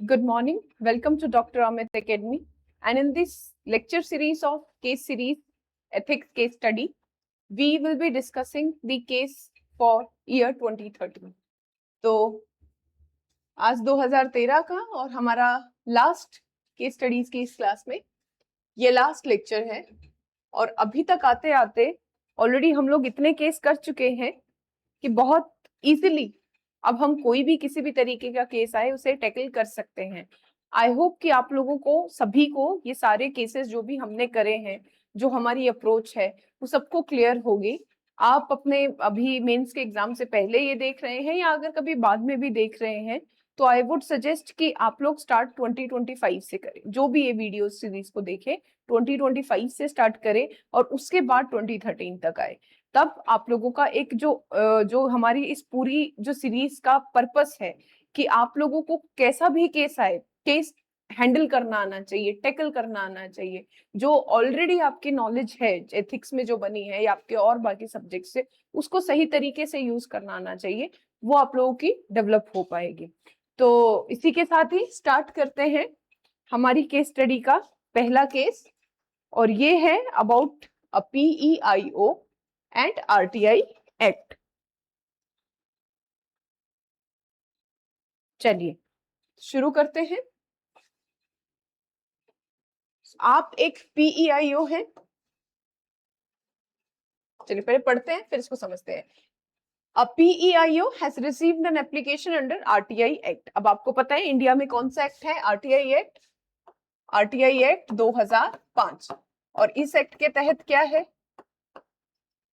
Good morning. Welcome to Dr. Amit Academy. And in this lecture series of case series ethics case study, we will be discussing the case for year 2013. तो आज 2013 का और हमारा last case studies की इस class में ये last lecture है। और अभी तक आते आते ऑलरेडी हम लोग इतने केस कर चुके हैं कि बहुत इजीली अब हम कोई भी किसी भी तरीके का केस आए उसे टैकल कर सकते हैं। आई होप कि आप लोगों को सभी को ये सारे केसेस जो भी हमने करे हैं, जो हमारी अप्रोच है वो सबको क्लियर होगी। आप अपने अभी मेंस के एग्जाम से पहले ये देख रहे हैं या अगर कभी बाद में भी देख रहे हैं तो आई वुड सजेस्ट कि आप लोग स्टार्ट 2025 से करें। जो भी ये वीडियो सीरीज को देखें 2025 से स्टार्ट करें और उसके बाद 2013 तक आए। तब आप लोगों का एक जो हमारी इस पूरी जो सीरीज का पर्पस है कि आप लोगों को कैसा भी केस आए, केस हैंडल करना आना चाहिए, टैकल करना आना चाहिए। जो ऑलरेडी आपकी नॉलेज है एथिक्स में जो बनी है या आपके और बाकी सब्जेक्ट से, उसको सही तरीके से यूज करना आना चाहिए, वो आप लोगों की डेवलप हो पाएगी। तो इसी के साथ ही स्टार्ट करते हैं हमारी केस स्टडी का पहला केस, और ये है about a PEIO and RTI act. चलिए शुरू करते हैं। आप एक PEIO हैं, चलिए पहले पढ़ते हैं फिर इसको समझते हैं। A PEIO has received an application under RTI Act। अब आपको पता है इंडिया में कौन सा एक्ट है? RTI act. RTI act 2005। और इस एक्ट के तहत क्या है?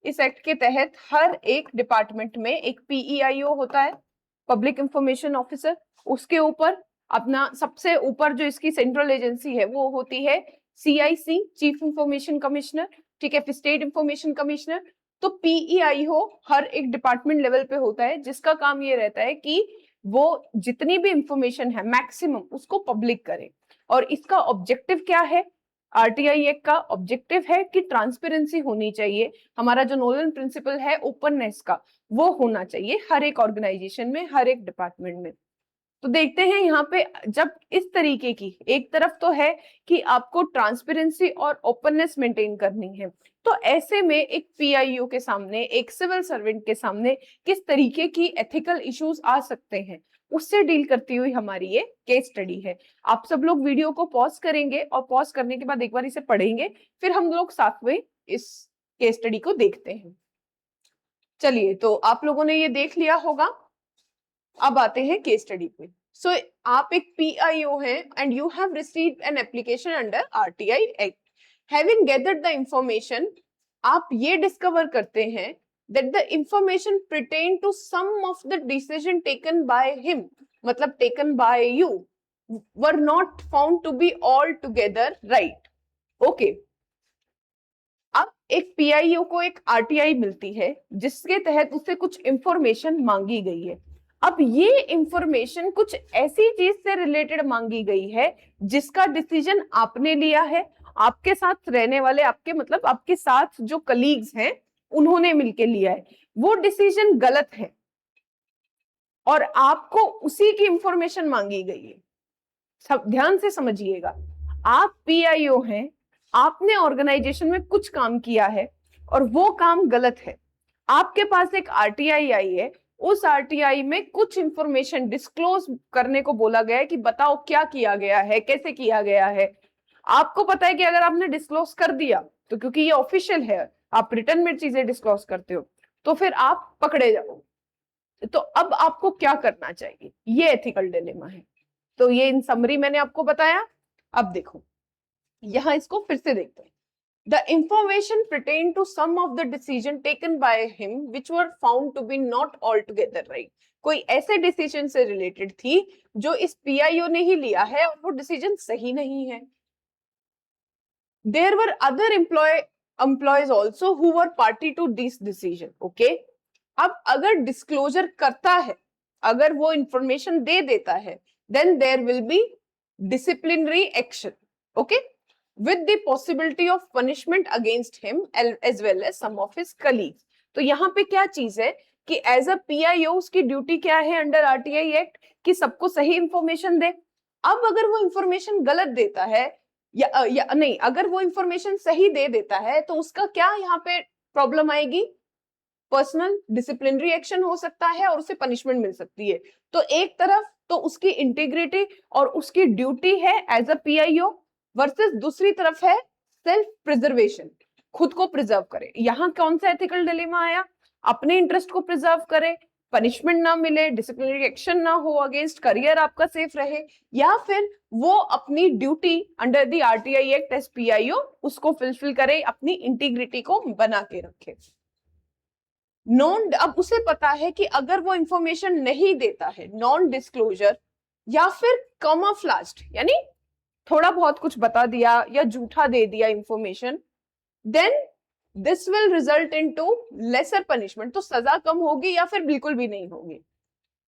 इस एक्ट के तहत हर एक डिपार्टमेंट में एक PEIO होता है, पब्लिक इंफॉर्मेशन ऑफिसर। उसके ऊपर अपना सबसे ऊपर जो इसकी सेंट्रल एजेंसी है वो होती है CIC, चीफ इंफॉर्मेशन कमिश्नर, ठीक है, फिर स्टेट इंफॉर्मेशन कमिश्नर। तो PEIO हर एक डिपार्टमेंट लेवल पे होता है, जिसका काम ये रहता है कि वो जितनी भी इंफॉर्मेशन है मैक्सिमम उसको पब्लिक करे। और इसका ऑब्जेक्टिव क्या है? RTI एक्ट का ऑब्जेक्टिव है कि ट्रांसपेरेंसी होनी चाहिए। हमारा जो नोलन प्रिंसिपल है ओपननेस का, वो होना चाहिए हर एक ऑर्गेनाइजेशन में, हर एक डिपार्टमेंट में। तो देखते हैं यहाँ पे, जब इस तरीके की एक तरफ तो है कि आपको ट्रांसपेरेंसी और ओपननेस मेंटेन करनी है, तो ऐसे में एक PIO के सामने, एक सिविल सर्वेंट के सामने किस तरीके की एथिकल इश्यूज आ सकते हैं, उससे डील करती हुई हमारी ये केस स्टडी है। आप सब लोग वीडियो को पॉज करेंगे और पॉज करने के बाद एक बार इसे पढ़ेंगे, फिर हम लोग साथ में इस केस स्टडी को देखते हैं। चलिए, तो आप लोगों ने ये देख लिया होगा। अब आते हैं केस स्टडी पे। सो आप एक PIO हैं and you have received an application under RTI act. Having gathered the information, आप ये डिस्कवर करते हैं that the information pertain to some of the decision taken by him, मतलब taken by you, were not found to be altogether right. Okay. अब एक PIO को एक RTI मिलती है जिसके तहत उससे कुछ इंफॉर्मेशन मांगी गई है। अब ये इंफॉर्मेशन कुछ ऐसी चीज से रिलेटेड मांगी गई है जिसका डिसीजन आपने लिया है, आपके साथ रहने वाले, आपके मतलब आपके साथ जो कलीग्स हैं उन्होंने मिलके लिया है। वो डिसीजन गलत है और आपको उसी की इंफॉर्मेशन मांगी गई है। सब ध्यान से समझिएगा। आप PIO हैं, आपने ऑर्गेनाइजेशन में कुछ काम किया है और वो काम गलत है। आपके पास एक RTI आई है, उस RTI में कुछ इंफॉर्मेशन डिस्क्लोज करने को बोला गया है कि बताओ क्या किया गया है, कैसे किया गया है। आपको पता है कि अगर आपने डिस्क्लोज कर दिया तो क्योंकि ये ऑफिशियल है, आप रिटर्न में चीजें डिस्क्लोज करते हो, तो फिर आप पकड़े जाओ। तो अब आपको क्या करना चाहिए, ये एथिकल डिलेमा है। तो ये इन समरी मैंने आपको बताया। अब देखो यहां इसको फिर से देखते हैं। The information pertain to some of the decision taken by him which were found to be not altogether right। कोई ऐसे डिसीजन से रिलेटेड थी जो इस PIO ने ही लिया है और वो डिसीजन सही नहीं है। There were other employees also who were party to this decision। Okay, अब अगर डिस्क्लोजर करता है, अगर वो इंफॉर्मेशन दे देता है, then there will be disciplinary action, okay, with the possibility of punishment against him as well as some of his colleagues। तो यहाँ पे क्या चीज है कि एज अ PIO उसकी ड्यूटी क्या है अंडर RTI एक्ट, कि सबको सही इंफॉर्मेशन दे, अब अगर वो इंफॉर्मेशन गलत देता है या नहीं, अगर वो इंफॉर्मेशन सही दे देता है तो उसका क्या यहाँ पे प्रॉब्लम आएगी, पर्सनल डिसिप्लिनरी एक्शन हो सकता है और उसे पनिशमेंट मिल सकती है। तो एक तरफ तो उसकी इंटीग्रिटी और उसकी ड्यूटी है एज अ पीआईओ, वर्सेस दूसरी तरफ है सेल्फ प्रिजर्वेशन, खुद को प्रिजर्व करे। यहाँ कौन सा एथिकल डिलेमा आया, अपने इंटरेस्ट को प्रिजर्व करे, पनिशमेंट ना मिले, डिसिप्लिनरी एक्शन ना हो अगेंस्ट, करियर आपका सेफ रहे, या फिर वो अपनी duty under the RTI act as PIO उसको फुलफिल करे, अपनी इंटीग्रिटी को बना के रखे। नॉन, अब उसे पता है कि अगर वो इंफॉर्मेशन नहीं देता है, नॉन डिस्क्लोजर या फिर कमोफ्लेज्ड, यानी थोड़ा बहुत कुछ बता दिया या झूठा दे दिया information, then this will result into lesser punishment, तो सजा कम होगी या फिर बिल्कुल भी नहीं होगी।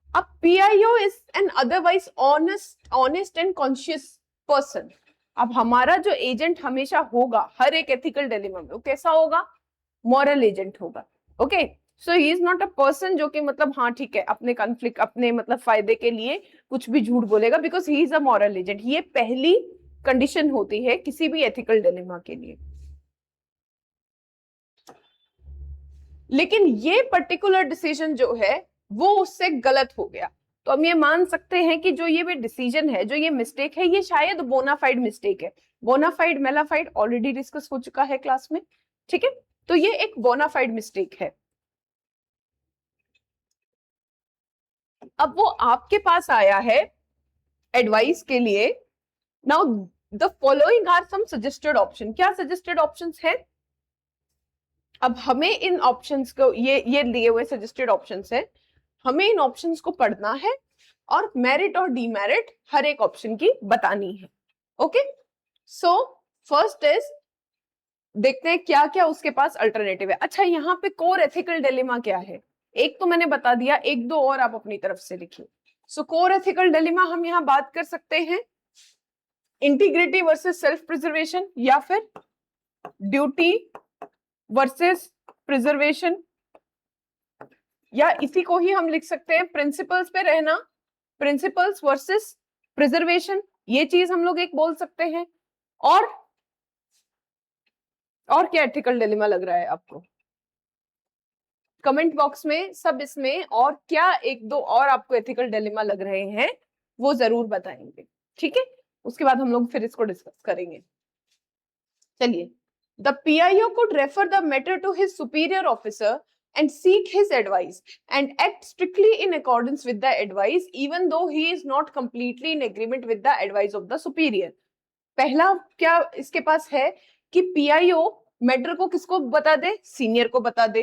अब PIO is an otherwise honest and conscious person. अब हमारा जो एजेंट हमेशा होगा हर एक एथिकल डिलेमा में, वो कैसा होगा, मॉरल एजेंट होगा। Okay, so he is not a person जो कि मतलब हाँ ठीक है अपने कॉन्फ्लिक्ट, अपने मतलब फायदे के लिए कुछ भी झूठ बोलेगा, because he is a moral agent. ये पहली कंडीशन होती है किसी भी एथिकल डिलेमा के लिए। लेकिन ये पर्टिकुलर डिसीजन जो है वो उससे गलत हो गया, तो हम ये मान सकते हैं कि जो ये भी डिसीजन है, जो ये मिस्टेक है, ये शायद बोनाफाइड मिस्टेक है। बोनाफाइड मेलाफाइड ऑलरेडी डिस्कस हो चुका है क्लास में, ठीक है, तो ये एक बोनाफाइड मिस्टेक है। अब वो आपके पास आया है एडवाइस के लिए। Now the following are some suggested option. क्या सजेस्टेड ऑप्शंस है, अब हमें इन ऑप्शंस को, ये दिए हुए सजेस्टेड ऑप्शंस है, हमें इन ऑप्शंस को पढ़ना है और मेरिट और डीमेरिट हर एक ऑप्शन की बतानी है। ओके, सो फर्स्ट इज, देखते हैं क्या क्या उसके पास अल्टरनेटिव है। अच्छा, यहाँ पे कोर एथिकल डिलेमा क्या है, एक तो मैंने बता दिया, एक दो और आप अपनी तरफ से लिखिए। सो कोर एथिकल डिलेमा हम यहाँ बात कर सकते हैं इंटीग्रिटी वर्सेस सेल्फ प्रिजर्वेशन, या फिर ड्यूटी वर्सेस प्रिजर्वेशन, या इसी को ही हम लिख सकते हैं प्रिंसिपल्स पे रहना, प्रिंसिपल्स वर्सेस प्रिजर्वेशन, ये चीज हम लोग एक बोल सकते हैं। और क्या एथिकल डिलेमा लग रहा है आपको, कमेंट बॉक्स में सब इसमें और क्या एक दो और आपको एथिकल डिलेमा लग रहे हैं वो जरूर बताएंगे, ठीक है, उसके बाद हम लोग फिर इसको डिस्कस करेंगे। चलिए, the PIO could refer the matter to his superior officer and seek his advice and act strictly in accordance with the advice even though he is not completely in agreement with the advice of the superior। पहला क्या इसके पास है कि PIO matter को किसको बता दे, senior को बता दे,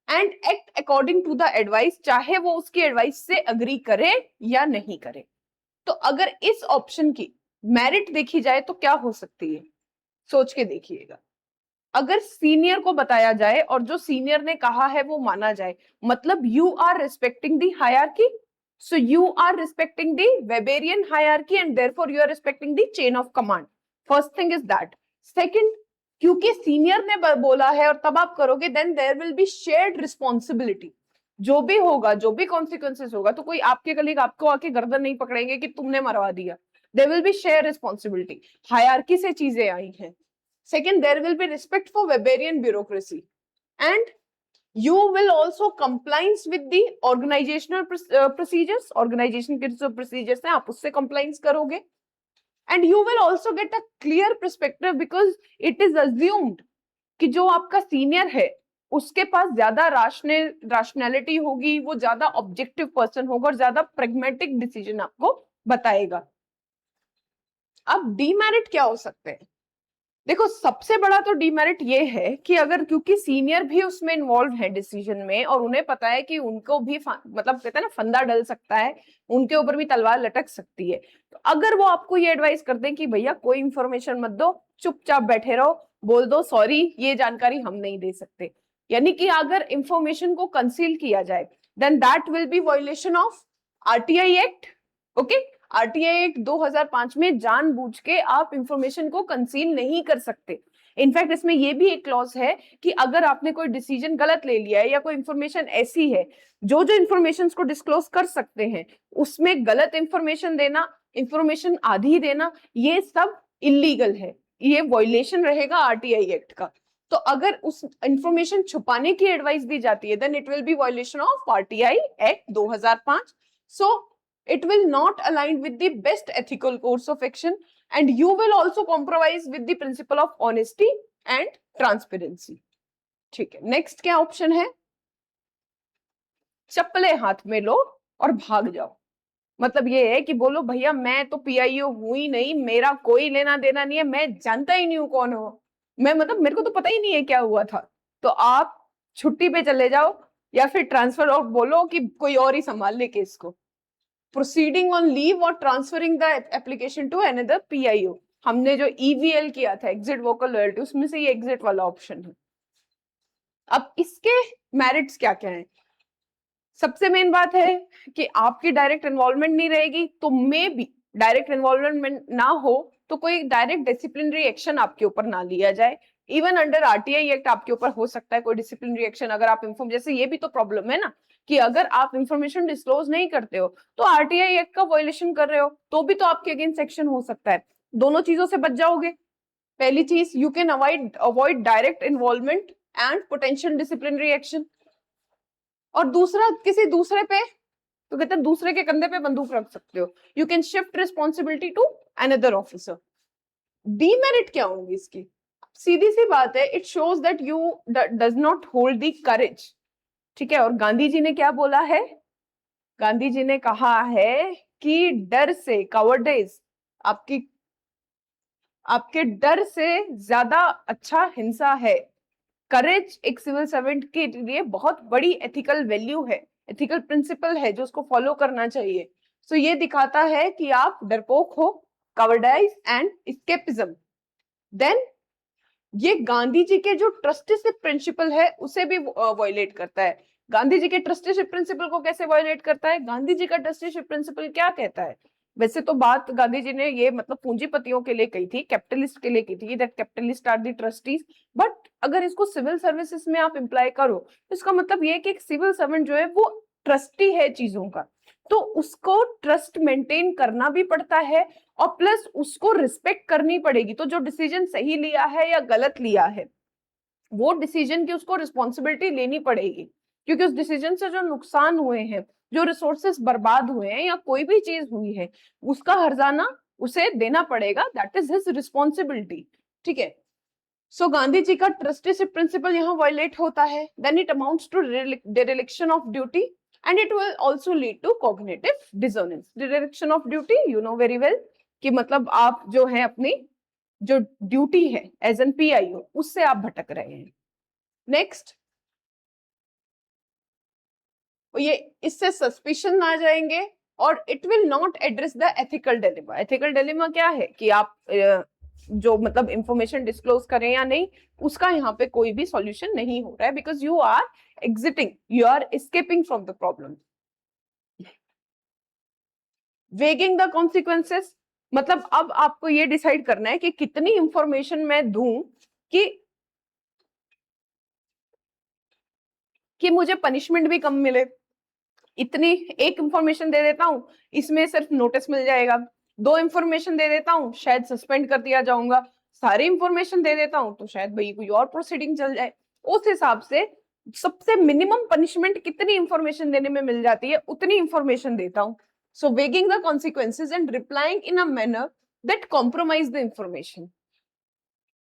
and act according to the advice, चाहे वो उसकी एडवाइस से अग्री करे या नहीं करे। तो अगर इस ऑप्शन की मेरिट देखी जाए तो क्या हो सकती है, सोच के देखिएगा। अगर सीनियर को बताया जाए और जो सीनियर ने कहा है वो माना जाए, मतलब you are respecting the hierarchy, so you are respecting the Weberian hierarchy and therefore you are respecting the chain of command. First thing is that. Second, क्योंकि सीनियर ने बोला है और तब आप करोगे, then there will be shared responsibility. जो भी होगा, जो भी कॉन्सिक्वेंसेस होगा, तो कोई आपके कलीग आपको आके गर्दन नहीं पकड़ेंगे कि तुमने मरवा दिया। There will be share responsibility, hierarchy से चीजें आई हैं। Second, there will be respect for Weberian bureaucracy, and you will also compliance with the organizational procedures, organization के जो procedures हैं आप उससे compliance करोगे, and you will also get a clear perspective because it is assumed कि जो आपका senior है उसके पास ज्यादा rationality होगी, वो ज्यादा objective person होगा और ज्यादा pragmatic decision आपको बताएगा। अब demerit क्या हो सकते हैं, देखो सबसे बड़ा तो डीमेरिट ये है कि अगर, क्योंकि सीनियर भी उसमें इन्वॉल्व है डिसीजन में और उन्हें पता है कि उनको भी मतलब कहते हैं ना फंदा डल सकता है, उनके ऊपर भी तलवार लटक सकती है, तो अगर वो आपको ये एडवाइस कर दें कि भैया कोई इंफॉर्मेशन मत दो, चुपचाप बैठे रहो, बोल दो सॉरी ये जानकारी हम नहीं दे सकते, यानी कि अगर इंफॉर्मेशन को कंसील किया जाए, then that will be violation of RTI act. Okay, RTI act 2005 में जानबूझ के आप इंफॉर्मेशन को कंसील नहीं कर सकते। इनफैक्ट इसमें ये भी एक क्लॉज है कि अगर आपने कोई डिसीजन गलत ले लिया है या कोई इंफॉर्मेशन ऐसी है जो इंफॉर्मेशन को डिस्क्लोज कर सकते हैं, उसमें गलत इंफॉर्मेशन देना इंफॉर्मेशन आधी देना, ये सब इलीगल है, ये वायलेशन रहेगा आरटीआई एक्ट का। तो अगर उस इंफॉर्मेशन छुपाने की एडवाइस दी जाती है, then it will be violation of RTI act 2005। So it will not align with the best ethical course of action, and you will also compromise with the principle of honesty and transparency। ठीक है, next क्या option है? चप्पलें हाथ में लो और भाग जाओ। मतलब ये है कि बोलो भैया मैं तो पीआईओ हूं ही नहीं, मेरा कोई लेना देना नहीं है, मैं जानता ही नहीं हूं कौन हो मैं, मतलब मेरे को तो पता ही नहीं है क्या हुआ था। तो आप छुट्टी पे चले जाओ या फिर ट्रांसफर आउट बोलो कि कोई और ही संभाल ले केस को। प्रोसीडिंग ऑन लीव और transferring the application to another PIO, हमने जो ईवीएल किया था, एग्जिट वोकल लॉयल्टी, उसमें से ये एग्जिट वाला ऑप्शन है। अब इसके मेरिट्स क्या क्या है? सबसे मेन बात है कि आपकी डायरेक्ट इन्वॉल्वमेंट नहीं रहेगी, तो मे भी डायरेक्ट इन्वॉल्वमेंट ना हो तो कोई डायरेक्ट डिसिप्लिनरी एक्शन आपके ऊपर ना लिया जाए। इवन अंडर आरटीआई एक्ट आपके ऊपर हो सकता है कोई डिसिप्लिनरी एक्शन, अगर आप इन्फॉर्म, जैसे ये भी तो प्रॉब्लम है ना कि अगर आप इंफॉर्मेशन डिस्क्लोज नहीं करते हो तो आरटीआई एक्ट का वायलेशन कर रहे हो, तो भी तो आपके अगेंस्ट एक्शन हो सकता है। दोनों चीजों से बच जाओगे। पहली चीज, you can avoid direct involvement and potential disciplinary action, और दूसरा किसी दूसरे पे, तो कहते हैं दूसरे के कंधे पे बंदूक रख सकते हो, you can shift responsibility to another officer. Demerit क्या होंगी इसकी? सीधी सी बात है, it shows that you does not hold the courage. ठीक है, और गांधी जी ने क्या बोला है? गांधी जी ने कहा है कि डर से, कवर्डेज, आपके डर से ज्यादा अच्छा हिंसा है। करेज एक सिविल सर्वेंट के लिए बहुत बड़ी एथिकल वैल्यू है, एथिकल प्रिंसिपल है जो उसको फॉलो करना चाहिए। सो ये दिखाता है कि आप डरपोक हो, कवर्डाइज एंड एस्केपिज्म। देन ये गांधी जी के जो ट्रस्टीशिप प्रिंसिपल है उसे भी वायलेट करता है। गांधी जी के ट्रस्टीशिप प्रिंसिपल को कैसे वायलेट करता है? गांधी जी का ट्रस्टीशिप प्रिंसिपल क्या कहता है? वैसे तो बात गांधी जी ने ये मतलब पूंजीपतियों के लिए कही थी, कैपिटलिस्ट के लिए कही थी, that capitalist are the trustees. But अगर इसको सिविल सर्विसेज में आप इम्प्लाई करो तो इसका मतलब ये है कि एक सिविल सर्वेंट जो है वो ट्रस्टी है चीजों का, तो उसको ट्रस्ट मेंटेन करना भी पड़ता है और प्लस उसको रिस्पेक्ट करनी पड़ेगी। तो जो डिसीजन सही लिया है या गलत लिया है, वो डिसीजन की उसको रिस्पॉन्सिबिलिटी लेनी पड़ेगी, क्योंकि उस डिसीजन से जो नुकसान हुए हैं, जो रिसोर्सेस बर्बाद हुए हैं या कोई भी चीज हुई है, उसका हर्जाना उसे देना पड़ेगा, दैट इज हिज रिस्पॉन्सिबिलिटी। ठीक है, सो गांधी जी का ट्रस्टीशिप प्रिंसिपल यहाँ वायलेट होता है, then it amounts to dereliction of duty and it will also lead to cognitive dissonance. Dereliction of duty you know very well कि मतलब आप जो है अपनी जो ड्यूटी है एज एन पीआईओ उससे आप भटक रहे हैं। नेक्स्ट, ये इससे सस्पिशन आ जाएंगे और it will not address the ethical dilemma. Ethical dilemma क्या है कि आप जो मतलब इंफॉर्मेशन डिस्क्लोज करें या नहीं, उसका यहाँ पे कोई भी सॉल्यूशन नहीं हो रहा है, because you are exiting, you are escaping from the problem. Weighing the consequences, मतलब अब आपको ये डिसाइड करना है कि कितनी इंफॉर्मेशन मैं दूं कि मुझे पनिशमेंट भी कम मिले। इतनी एक इंफॉर्मेशन दे देता हूं, इसमें सिर्फ नोटिस मिल जाएगा। दो इंफॉर्मेशन दे देता हूं, शायद सस्पेंड कर दिया जाऊंगा। सारी इंफॉर्मेशन दे देता हूं तो शायद भाई कोई और प्रोसीडिंग चल जाए। उस हिसाब से सबसे मिनिमम पनिशमेंट कितनी इंफॉर्मेशन देने में मिल जाती है, उतनी इंफॉर्मेशन देता हूं। So weighing the consequences and replying in a manner that compromise the information.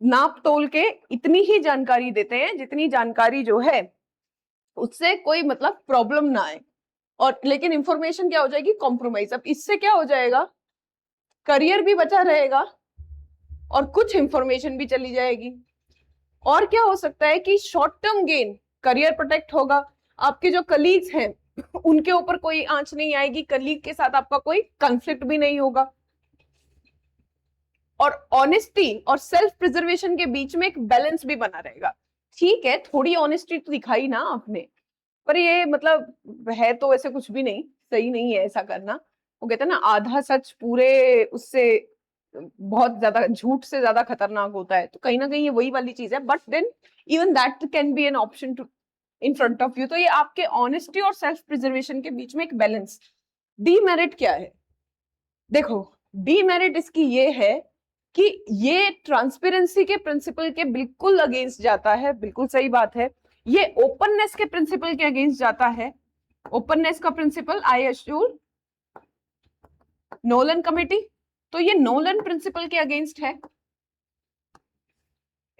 नाप तोल के इतनी ही जानकारी देते हैं जितनी जानकारी जो है उससे कोई मतलब प्रॉब्लम ना आए, और लेकिन इंफॉर्मेशन क्या हो जाएगी? कॉम्प्रोमाइज। अब इससे क्या हो जाएगा? करियर भी बचा रहेगा और कुछ इंफॉर्मेशन भी चली जाएगी। और क्या हो सकता है कि short term gain, career protect होगा, आपके जो कलीग्स हैं उनके ऊपर कोई आंच नहीं आएगी, कलीग के साथ आपका कोई कंफ्लिक्ट भी नहीं होगा, और ऑनेस्टी और सेल्फ प्रिजर्वेशन के बीच में एक बैलेंस भी बना रहेगा। ठीक है, थोड़ी ऑनेस्टी तो दिखाई ना आपने, पर ये मतलब है तो ऐसे कुछ भी नहीं, सही नहीं है ऐसा करना। वो कहते हैं ना, आधा सच पूरे उससे बहुत ज्यादा, झूठ से ज्यादा खतरनाक होता है, तो कहीं ना कहीं ये वही वाली चीज है। But then even that can be an option to in front of you. तो ये आपके ऑनेस्टी और सेल्फ प्रिजर्वेशन के बीच में एक बैलेंस। डीमेरिट क्या है? देखो, डीमेरिट इसकी ये है कि ये ट्रांसपेरेंसी के प्रिंसिपल के बिल्कुल अगेंस्ट जाता है, बिल्कुल सही बात है। ये ओपननेस के प्रिंसिपल के अगेंस्ट जाता है। ओपननेस का principle I assure Nolan committee, तो ये नोलन प्रिंसिपल के अगेंस्ट है।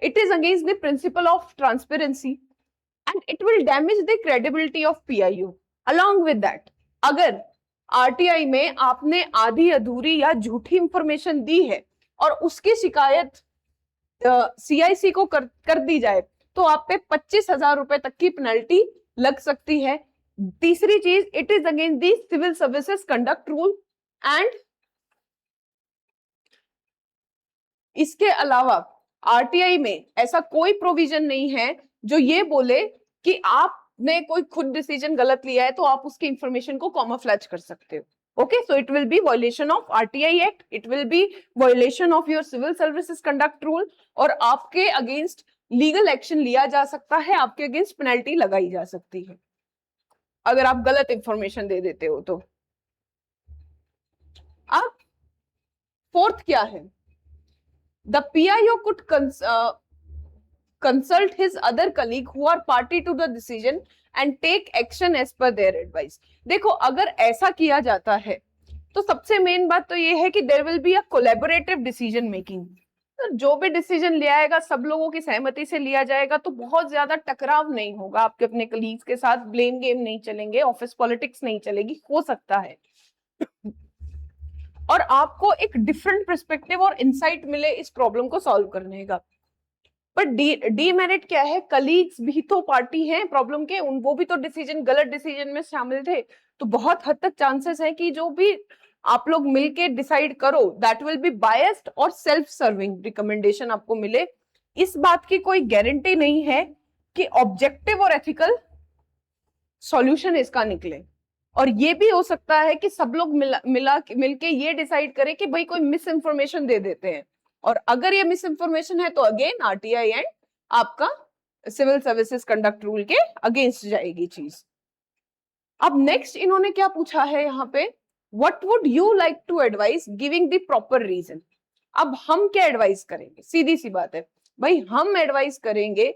It is against the principle of transparency and it will damage the credibility of PIO. Along with that, अगर आरटीआई में आपने आधी अधूरी या झूठी इंफॉर्मेशन दी है और उसकी शिकायत सीआईसी को कर दी जाए तो आप पे 25,000 रुपए तक की पेनल्टी लग सकती है। तीसरी चीज, it is against the civil services conduct rule and इसके अलावा आरटीआई में ऐसा कोई प्रोविजन नहीं है जो ये बोले कि आपने कोई खुद डिसीजन गलत लिया है तो आप उसकी इंफॉर्मेशन को कॉमफ्लेज कर सकते हो। Okay, so it will be violation of RTI Act, it will be violation of your civil services conduct rule और आपके अगेंस्ट लीगल एक्शन लिया जा सकता है, आपके अगेंस्ट पेनल्टी लगाई जा सकती है अगर आप गलत इंफॉर्मेशन दे देते हो तो। अब फोर्थ क्या है, the PIO could consult his other colleague who are party to the decision and take action as per their advice। देखो, अगर ऐसा किया जाता है तो सबसे मेन बात तो ये है कि there will be a collaborative decision making. तो जो भी डिसीजन लिया जाएगा सब लोगों की सहमति से लिया जाएगा, तो बहुत ज्यादा टकराव नहीं होगा आपके अपने कलीग्स के साथ, ब्लेम गेम नहीं चलेंगे, ऑफिस पॉलिटिक्स नहीं चलेगी, हो सकता है और आपको एक डिफरेंट पर्सपेक्टिव और इंसाइट मिले इस प्रॉब्लम को सॉल्व करने का। पर डीमेरिट क्या है, कलीग्स भी तो पार्टी हैं प्रॉब्लम के, वो भी तो डिसीजन, गलत डिसीजन में शामिल थे, तो बहुत हद तक चांसेस है कि जो भी आप लोग मिलके डिसाइड करो दैट विल बी बायस्ड और सेल्फ सर्विंग रिकमेंडेशन आपको मिले। इस बात की कोई गारंटी नहीं है कि ऑब्जेक्टिव और एथिकल सॉल्यूशन इसका निकले, और ये भी हो सकता है कि सब लोग मिलके ये डिसाइड करें कि भाई कोई मिस इन्फॉर्मेशन दे देते हैं, और अगर ये मिस इन्फॉर्मेशन है तो अगेन आरटीआई एंड आपका सिविल सर्विसेज कंडक्ट रूल के अगेंस्ट जाएगी चीज। अब नेक्स्ट इन्होंने क्या पूछा है यहाँ पे, what would you like to advice giving the proper reason. अब हम क्या एडवाइस करेंगे, सीधी सी बात है भाई, हम एडवाइस करेंगे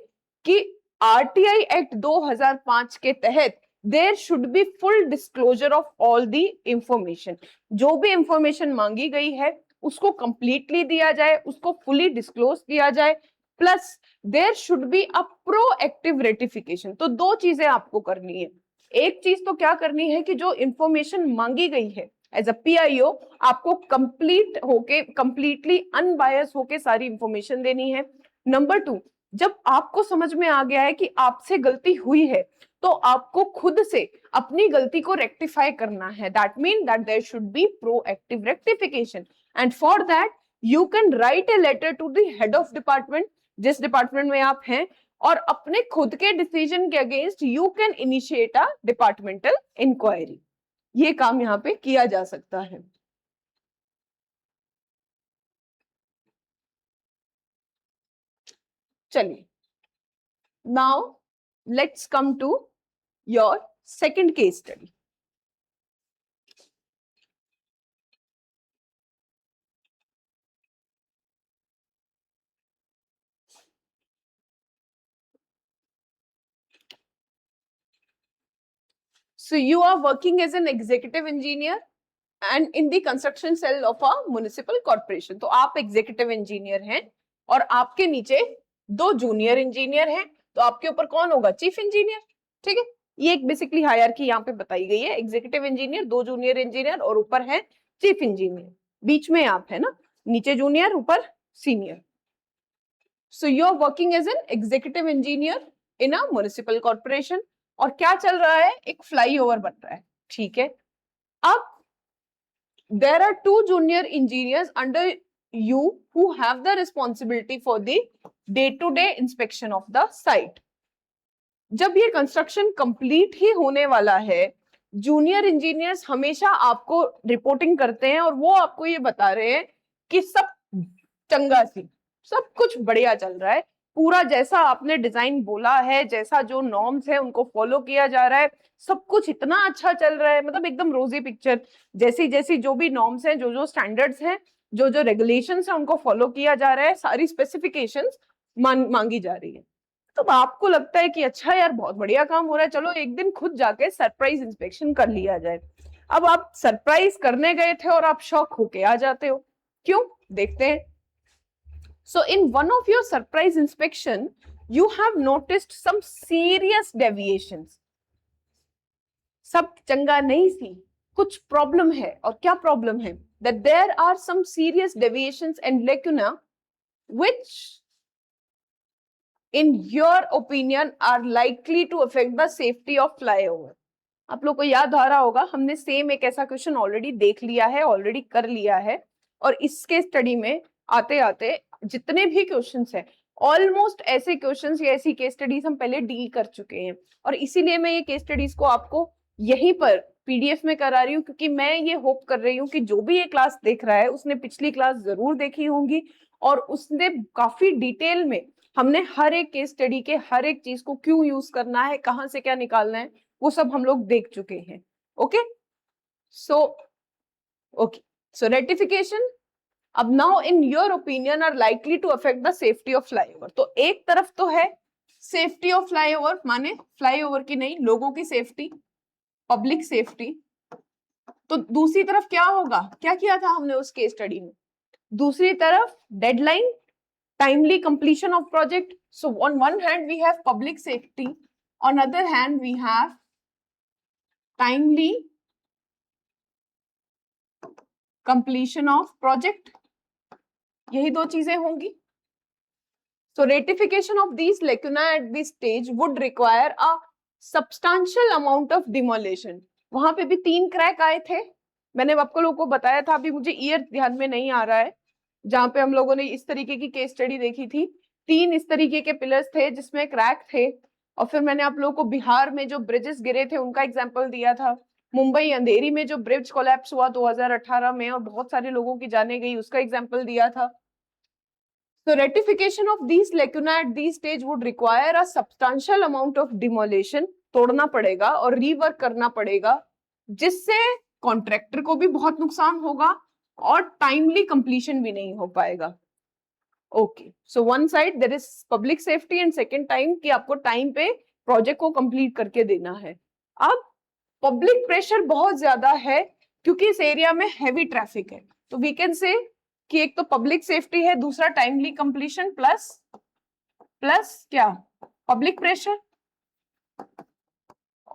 कि आरटीआई एक्ट 2005 के तहत there should be full disclosure of all the information. जो भी इंफॉर्मेशन मांगी गई है उसको कंप्लीटली दिया जाए, उसको फुली डिस्क्लोज किया जाए, plus there should be a proactive ratification. तो दो चीजें आपको करनी है, एक चीज तो क्या करनी है कि जो इंफॉर्मेशन मांगी गई है एज अ पीआईओ आपको कंप्लीट होके, कंप्लीटली अनबायस होके सारी इंफॉर्मेशन देनी है। नंबर 2, जब आपको समझ में आ गया है कि आपसे गलती हुई है तो आपको खुद से अपनी गलती को रेक्टिफाई करना है, that mean that there should be proactive rectification, and for that you can write a letter to the head of department, जिस डिपार्टमेंट में आप हैं, और अपने खुद के डिसीजन के against you can initiate a departmental inquiry. ये काम यहाँ पे किया जा सकता है। चलिए, now let's come to your second case study. So you are working as an executive engineer and in the construction cell of a municipal corporation। तो आप executive engineer हैं और आपके नीचे 2 junior engineer हैं, तो आपके ऊपर कौन होगा, chief engineer। ठीक है, ये एक बेसिकली हायरार्की यहाँ पे बताई गई है, executive engineer, 2 junior engineer और ऊपर है chief engineer, बीच में आप है ना, नीचे junior ऊपर senior। So you are working as an executive engineer in a municipal corporation, और क्या चल रहा है, एक फ्लाईओवर बन रहा है, ठीक है। अब there are 2 junior engineers under you who have the responsibility for the day-to-day inspection of the site। जब ये कंस्ट्रक्शन कंप्लीट ही होने वाला है, जूनियर इंजीनियर्स हमेशा आपको रिपोर्टिंग करते हैं और वो आपको ये बता रहे हैं कि सब चंगा सी, सब कुछ बढ़िया चल रहा है, पूरा जैसा आपने डिजाइन बोला है, जैसा जो नॉर्म्स है उनको फॉलो किया जा रहा है, सब कुछ इतना अच्छा चल रहा है, मतलब एकदम रोजी पिक्चर। जैसी जैसी जो भी नॉर्म्स हैं, जो जो स्टैंडर्ड्स हैं, जो जो रेगुलेशंस हैं, उनको फॉलो किया जा रहा है, सारी स्पेसिफिकेशंस मांगी जा रही है। तो आपको लगता है कि अच्छा यार बहुत बढ़िया काम हो रहा है, चलो एक दिन खुद जाके सरप्राइज इंस्पेक्शन कर लिया जाए। अब आप सरप्राइज करने गए थे और आप शॉक होके आ जाते हो, क्यों? देखते हैं। So in one of your surprise inspection, you have noticed some serious deviations. सब चंगा नहीं सी, कुछ प्रॉब्लम है। और क्या प्रॉब्लम है? That there are some serious deviations and lacuna which in your opinion are likely to affect the safety of flyover. आप लोग को याद आ रहा होगा, हमने सेम एक ऐसा क्वेश्चन ऑलरेडी देख लिया है, ऑलरेडी कर लिया है, और इसके स्टडी में आते आते जितने भी क्वेश्चंस हैं, ऑलमोस्ट ऐसे क्वेश्चंस या ऐसी केस स्टडीज हम पहले डील कर चुके हैं। और इसीलिए मैं ये केस स्टडीज को आपको यहीं पर पीडीएफ में करा रही हूँ, क्योंकि मैं ये होप कर रही हूँ कि जो भी ये क्लास देख रहा है उसने पिछली क्लास जरूर देखी होंगी, और उसने काफी डिटेल में हमने हर एक केस स्टडी के हर एक चीज को क्यों यूज करना है, कहाँ से क्या निकालना है, वो सब हम लोग देख चुके हैं। ओके सो रेटिफिकेशन अब now in your opinion are likely to affect the safety of flyover. तो एक तरफ तो है सेफ्टी ऑफ फ्लाईओवर, माने फ्लाईओवर की नहीं, लोगों की सेफ्टी, पब्लिक सेफ्टी। तो दूसरी तरफ क्या होगा? क्या किया था हमने उस केस स्टडी में? दूसरी तरफ deadline, timely completion of project. So on one hand we have public safety, on other hand we have timely completion of project. यही दो चीजें होंगी। So ratification of these lacuna at this stage would require a substantial amount of demolition. वहां पे भी 3 crack आए थे, मैंने आपको लोगों को बताया था, अभी मुझे ईयर ध्यान में नहीं आ रहा है, जहां पे हम लोगों ने इस तरीके की केस स्टडी देखी थी। 3 इस तरीके के पिलर्स थे जिसमें क्रैक थे, और फिर मैंने आप लोगों को बिहार में जो ब्रिजेस गिरे थे उनका एग्जांपल दिया था, मुंबई अंधेरी में जो ब्रिज कोलैप्स हुआ 2018 में और बहुत सारे लोगों की जाने गई, उसका एग्जांपल दिया था। So rectification of these lacuna at this stage would require a substantial amount of demolition. तोड़ना पड़ेगा और रीवर्क करना पड़ेगा, जिससे कॉन्ट्रैक्टर को भी बहुत नुकसान होगा और टाइमली कंप्लीशन भी नहीं हो पाएगा। Okay, so one side there is public safety and second time कि आपको टाइम पे प्रोजेक्ट को कंप्लीट करके देना है। अब पब्लिक प्रेशर बहुत ज्यादा है क्योंकि इस एरिया में हैवी ट्रैफिक है, तो वी कैन से कि एक तो पब्लिक सेफ्टी है, दूसरा टाइमली कंप्लीशन प्लस क्या, पब्लिक प्रेशर।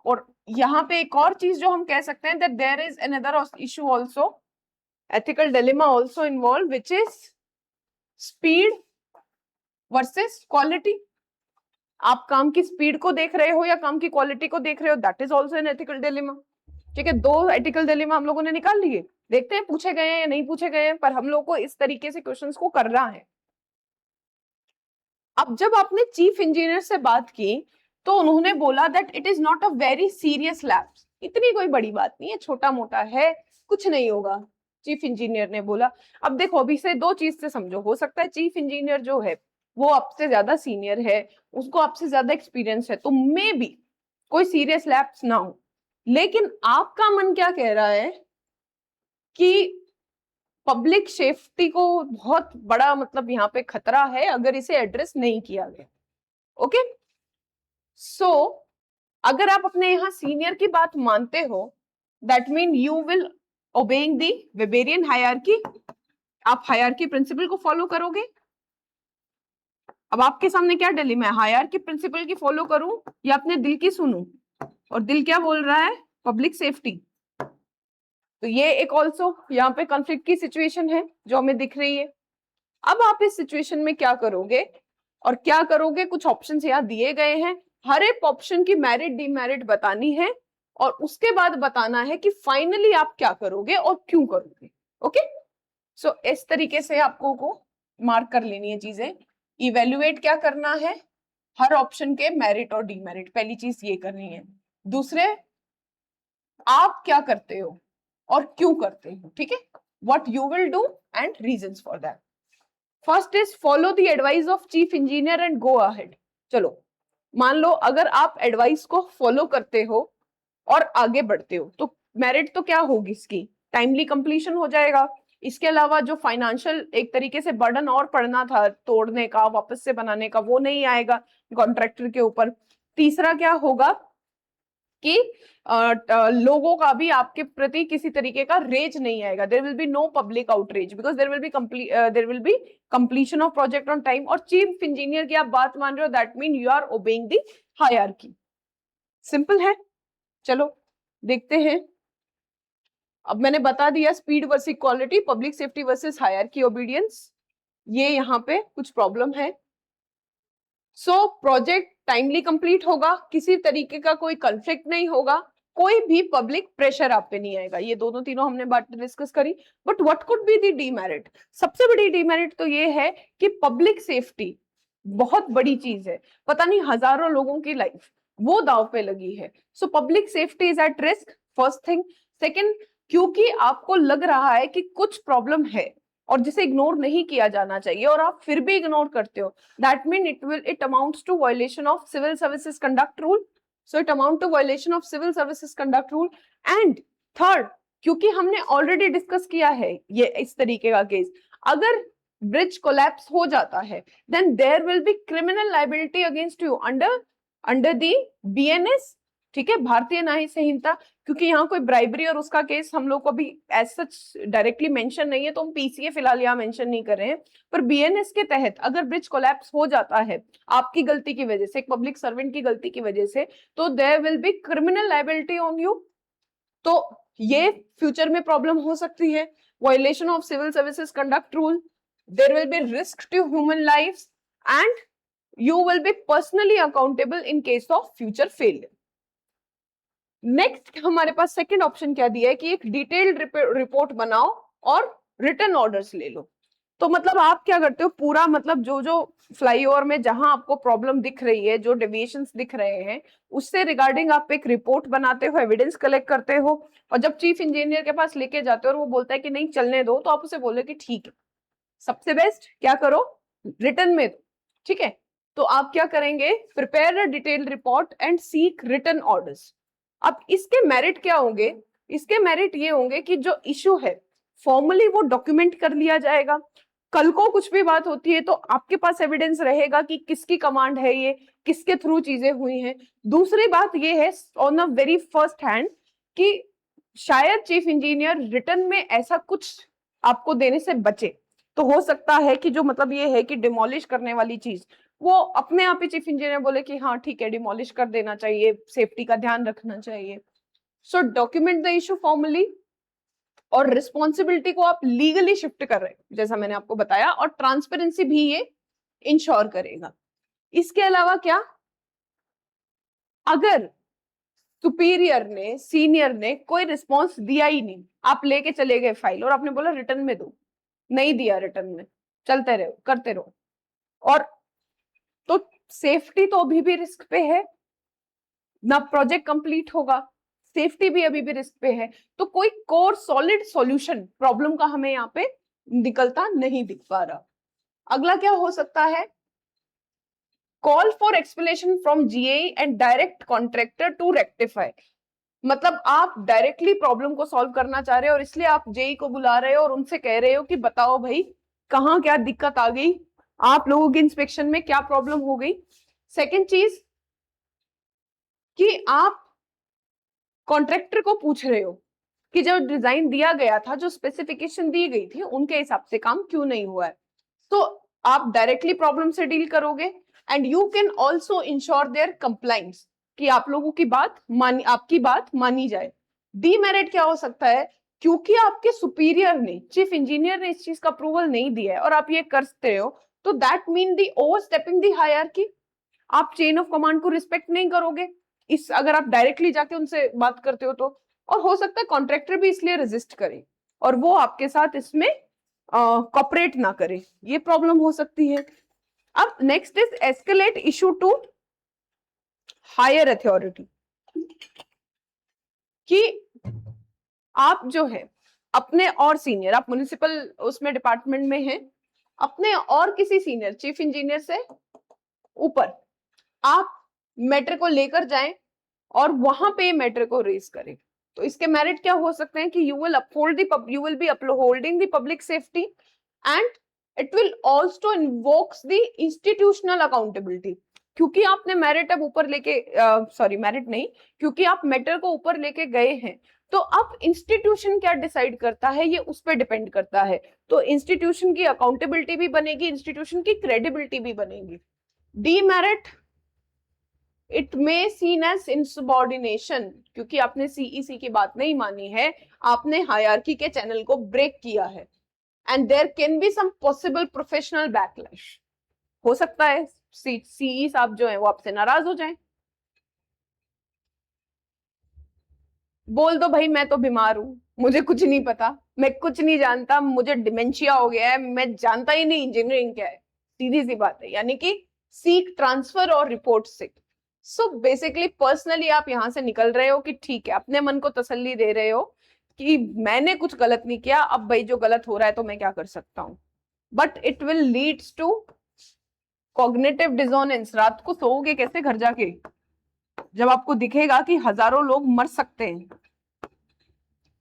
और यहाँ पे एक और चीज जो हम कह सकते हैं, that there is another issue also, ethical dilemma also involve, which is speed versus quality. आप काम की स्पीड को देख रहे हो या काम की क्वालिटी को देख रहे हो, that is also an ethical dilemma. ठीक है, 2 एथिकल डिलेमा हम लोगों ने निकाल लिए, देखते हैं पूछे गए हैं या नहीं पूछे गए हैं, पर हम लोग को इस तरीके से क्वेश्चंस को करना है। अब जब आपने चीफ इंजीनियर से बात की तो उन्होंने बोला that it is not a very serious lapse, इतनी कोई बड़ी बात नहीं है, छोटा मोटा है, कुछ नहीं होगा, चीफ इंजीनियर ने बोला। अब देखो, अभी से 2 चीज से समझो, हो सकता है चीफ इंजीनियर जो है वो आपसे ज्यादा सीनियर है, उसको आपसे ज्यादा एक्सपीरियंस है, तो मे बी कोई सीरियस लैप्स ना हो, लेकिन आपका मन क्या कह रहा है कि पब्लिक सेफ्टी को बहुत बड़ा मतलब यहाँ पे खतरा है अगर इसे एड्रेस नहीं किया गया। ओके सो अगर आप अपने यहाँ सीनियर की बात मानते हो, that mean you will obeying the Weberian hierarchy, आप हायरार्की प्रिंसिपल को फॉलो करोगे। अब आपके सामने क्या डिलेमा है, हायरार्की प्रिंसिपल की फॉलो करूं या अपने दिल की सुनूं, और दिल क्या बोल रहा है, पब्लिक सेफ्टी। तो ये एक ऑल्सो यहाँ पे कॉन्फ्लिक्ट की सिचुएशन है जो हमें दिख रही है। अब आप इस सिचुएशन में क्या करोगे और क्या करोगे, कुछ ऑप्शंस यहाँ दिए गए हैं, हर एक ऑप्शन की मेरिट डिमेरिट बतानी है और उसके बाद बताना है कि फाइनली आप क्या करोगे और क्यों करोगे। ओके सो इस तरीके से आपको को मार्क कर लेनी है चीजें। इवेल्युएट क्या करना है, हर ऑप्शन के मेरिट और डिमेरिट, पहली चीज ये करनी है। दूसरे, आप क्या करते हो और क्यों करते हो, ठीक है, what you will do and reasons for that. First is follow the advice of chief engineer and go ahead. चलो मान लो अगर आप एडवाइस को फॉलो करते हो और आगे बढ़ते हो तो मेरिट तो क्या होगी इसकी, टाइमली कंप्लीशन हो जाएगा। इसके अलावा जो फाइनेंशियल एक तरीके से बर्डन और पड़ना था तोड़ने का वापस से बनाने का वो नहीं आएगा कॉन्ट्रैक्टर के ऊपर। तीसरा क्या होगा कि लोगों का भी आपके प्रति किसी तरीके का रेज नहीं आएगा, there will be no public outreach because there will be completion of project on time. और चीफ इंजीनियर की आप बात मान रहे हो that mean you are obeying the hierarchy. Simple है। चलो देखते हैं। अब मैंने बता दिया speed versus equality, public safety versus hierarchy obedience, ये यहाँ पे कुछ प्रॉब्लम है। सो प्रोजेक्ट टाइमली कंप्लीट होगा, किसी तरीके का कोई कॉन्फ्लिक्ट नहीं होगा, कोई भी पब्लिक प्रेशर आप पे नहीं आएगा। ये दोनों तीनों हमने बात डिस्कस करी। But what could be the demerit? सबसे बड़ी डीमेरिट तो ये है कि पब्लिक सेफ्टी बहुत बड़ी चीज है, पता नहीं हजारों लोगों की लाइफ वो दांव पे लगी है। So public safety is at risk, first thing. Second, क्योंकि आपको लग रहा है कि कुछ प्रॉब्लम है और जिसे इग्नोर नहीं किया जाना चाहिए और आप फिर भी इग्नोर करते हो, that mean it amounts to violation of civil services conduct rule. So it amount to violation of civil services conduct rule. And third, क्योंकि हमने ऑलरेडी डिस्कस किया है ये इस तरीके का केस, अगर ब्रिज कोलैप्स हो जाता है then there will be criminal liability against you under the BNS, ठीक है, भारतीय न्याय संहिता। क्योंकि यहाँ कोई ब्राइबरी और उसका केस हम लोग को भी एज सच डायरेक्टली मेंशन नहीं है तो हम पीसीए फिलहाल यहाँ मेंशन नहीं कर रहे हैं, पर बीएनएस के तहत अगर ब्रिज कोलैप्स हो जाता है आपकी गलती की वजह से, एक पब्लिक सर्वेंट की गलती की वजह से, तो there will be criminal liability on you. तो ये फ्यूचर में प्रॉब्लम हो सकती है। Violation of civil services conduct rule, there will be risk to human lives and you will be personally accountable in case of future failure. Next हमारे पास second option क्या दिया है कि एक डिटेल्ड रिपोर्ट बनाओ और रिटर्न ऑर्डर्स ले लो। तो मतलब आप क्या करते हो, पूरा मतलब जो जो फ्लाईओवर में जहां आपको प्रॉब्लम दिख रही है, जो डेविएशंस दिख रहे हैं, उससे रिगार्डिंग आप एक रिपोर्ट बनाते हो, एविडेंस कलेक्ट करते हो और जब चीफ इंजीनियर के पास लेके जाते हो और वो बोलता है कि नहीं चलने दो, तो आप उसे बोले कि ठीक है, सबसे बेस्ट क्या करो, रिटर्न में दो, ठीक है। तो आप क्या करेंगे, prepare a detailed report and seek return orders. अब इसके मेरिट क्या होंगे, इसके मेरिट ये होंगे कि जो इशू है फॉर्मली वो डॉक्यूमेंट कर लिया जाएगा, कल को कुछ भी बात होती है तो आपके पास एविडेंस रहेगा कि किसकी कमांड है ये, किसके थ्रू चीजें हुई हैं। दूसरी बात ये है on a very first hand कि शायद चीफ इंजीनियर रिटर्न में ऐसा कुछ आपको देने से बचे, तो हो सकता है कि जो मतलब ये है कि डिमोलिश करने वाली चीज वो अपने आप ही चीफ इंजीनियर बोले कि हाँ ठीक है डिमोलिश कर देना चाहिए, सेफ्टी का ध्यान रखना चाहिए। सो डॉक्यूमेंट द इशू फॉर्मली और रिस्पॉन्सिबिलिटी को आप लीगली शिफ्ट कर रहे हैं जैसा मैंने आपको बताया, और ट्रांसपेरेंसी भी ये इंश्योर करेगा। इसके अलावा क्या, अगर सुपीरियर ने, सीनियर ने कोई रिस्पॉन्स दिया ही नहीं, आप लेके चले गए फाइल और आपने बोला रिटर्न में दो, नहीं दिया रिटर्न में, चलते रहो करते रहो, और तो सेफ्टी तो अभी भी रिस्क पे है ना, प्रोजेक्ट कंप्लीट होगा, सेफ्टी भी अभी भी रिस्क पे है, तो कोई कोर सॉलिड सॉल्यूशन प्रॉब्लम का हमें यहाँ पे निकलता नहीं दिख पा रहा। अगला क्या हो सकता है, call for explanation from GAE and direct contractor to rectify. मतलब आप डायरेक्टली प्रॉब्लम को सॉल्व करना चाह रहे हो और इसलिए आप जेई को बुला रहे हो और उनसे कह रहे हो कि बताओ भाई कहाँ क्या दिक्कत आ गई, आप लोगों के इंस्पेक्शन में क्या प्रॉब्लम हो गई। सेकेंड चीज कि आप कॉन्ट्रैक्टर को पूछ रहे हो कि जो डिजाइन दिया गया था, जो स्पेसिफिकेशन दी गई थी, उनके हिसाब से काम क्यों नहीं हुआ है। तो आप डायरेक्टली प्रॉब्लम से डील करोगे and you can also ensure there compliance कि आप लोगों की बात मानी, आपकी बात मानी जाए। डीमेरिट क्या हो सकता है, क्योंकि आपके सुपीरियर ने, चीफ इंजीनियर ने इस चीज का अप्रूवल नहीं दिया है और आप ये करते हो, तो that mean the overstepping the hierarchy, आप चेन ऑफ कमांड को रिस्पेक्ट नहीं करोगे इस, अगर आप डायरेक्टली जाके उनसे बात करते हो तो। और हो सकता है कॉन्ट्रैक्टर भी इसलिए रेजिस्ट करे और वो आपके साथ इसमें कॉपरेट ना करे, ये प्रॉब्लम हो सकती है। अब next is escalate issue to higher authority, कि आप जो है अपने और सीनियर, आप म्युनिसिपल उसमें डिपार्टमेंट में हैं अपने और किसी सीनियर चीफ इंजीनियर से ऊपर आप मैटर को लेकर जाएं और वहां पे मैटर को रेज करें। तो इसके मेरिट क्या हो सकते हैं कि you will B upholding the public safety and it will also invokes the institutional accountability. क्योंकि आपने मेरिट अब ऊपर लेके सॉरी मेरिट नहीं, क्योंकि आप मैटर को ऊपर लेके गए हैं, तो अब इंस्टीट्यूशन क्या डिसाइड करता है ये उस पर डिपेंड करता है। तो इंस्टीट्यूशन की अकाउंटेबिलिटी भी बनेगी, इंस्टीट्यूशन की क्रेडिबिलिटी भी बनेगी। Demerit, it may seen as insubordination, क्योंकि आपने सीईसी की बात नहीं मानी है, आपने हायरार्की के चैनल को ब्रेक किया है, and there can be some possible professional backlash. हो सकता है सीई साहब जो है वो आपसे नाराज हो जाएं, बोल दो भाई मैं तो बीमार हूं, मुझे कुछ नहीं पता, मैं कुछ नहीं जानता, मुझे डिमेंशिया हो गया है, मैं जानता ही नहीं इंजीनियरिंग क्या है। सीधी सी बात है, यानी कि सीक ट्रांसफर और रिपोर्ट सिक। सो बेसिकली पर्सनली आप यहां से निकल रहे हो कि ठीक है, अपने मन को तसल्ली दे रहे हो कि मैंने कुछ गलत नहीं किया, अब भाई जो गलत हो रहा है तो मैं क्या कर सकता हूं। But it will leads to cognitive dissonance. रात को सोओगे कैसे घर जाके जब आपको दिखेगा कि हजारों लोग मर सकते हैं,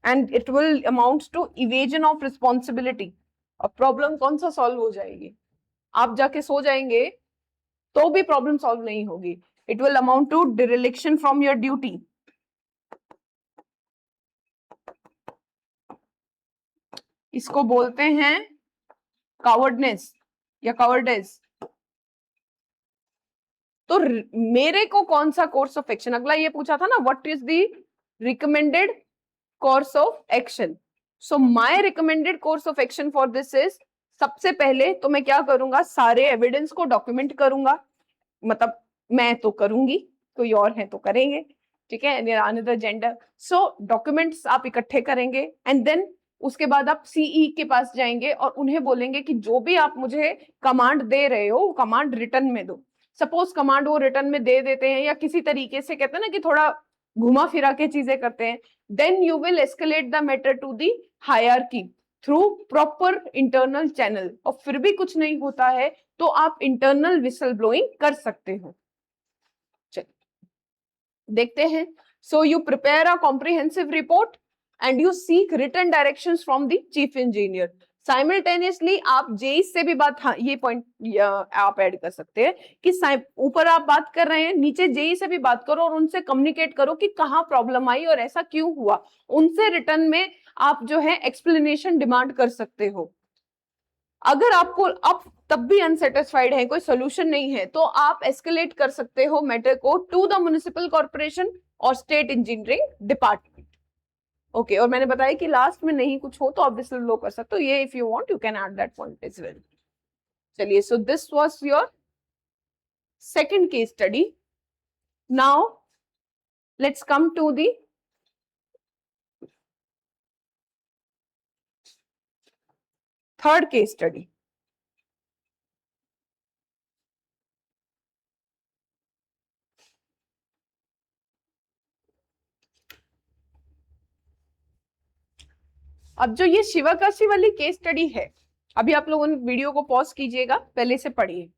and it will amount to evasion of responsibility. और प्रॉब्लम कौन सा सॉल्व हो जाएगी, आप जाके सो जाएंगे तो भी प्रॉब्लम सॉल्व नहीं होगी। It will amount to dereliction from your duty. इसको बोलते हैं कावर्डनेस या कावर्डेस। तो मेरे को कौन सा कोर्स ऑफ एक्शन, अगला ये पूछा था ना, what is the recommended course of action. So my recommended course of action for this is, सबसे पहले तो मैं क्या करूंगा, सारे एविडेंस को डॉक्यूमेंट करूंगा, मतलब मैं तो करूंगी, कोई और है तो करेंगे, ठीक है, अनदर जेंडर। सो डॉक्यूमेंट्स आप इकट्ठे करेंगे एंड देन उसके बाद आप सीई के पास जाएंगे और उन्हें बोलेंगे कि जो भी आप मुझे कमांड दे रहे हो कमांड रिटर्न में दो। सपोज कमांड वो रिटर्न में दे देते हैं या किसी तरीके से कहते हैं ना कि थोड़ा घुमा फिरा के चीजें करते हैं, then you will escalate the matter to the hierarchy through proper internal channel. और फिर भी कुछ नहीं होता है तो आप इंटरनल विसल ब्लोइंग कर सकते हो। चलिए देखते हैं। So you prepare a comprehensive report and you seek written directions from the chief engineer. Simultaneously आप जेई से भी बात, हाँ ये पॉइंट आप ऐड कर सकते हैं कि ऊपर आप बात कर रहे हैं, नीचे जेई से भी बात करो और उनसे कम्युनिकेट करो कि कहाँ प्रॉब्लम आई और ऐसा क्यों हुआ। उनसे रिटर्न में आप जो है एक्सप्लेनेशन डिमांड कर सकते हो। अगर आपको अब तब भी अनसेटिस्फाइड है, कोई सोल्यूशन नहीं है, तो आप एस्केलेट कर सकते हो मैटर को टू द म्युनिसिपल कॉर्पोरेशन और स्टेट इंजीनियरिंग डिपार्टमेंट। ओके, और मैंने बताया कि लास्ट में नहीं कुछ हो तो आप विसल ब्लो कर सकते हो, ये if you want you can add that point as well. चलिए, so this was your second case study. Now let's come to the third case study. अब जो ये शिवकाशी वाली केस स्टडी है, अभी आप लोगों ने वीडियो को पॉज कीजिएगा, पहले से पढ़िए।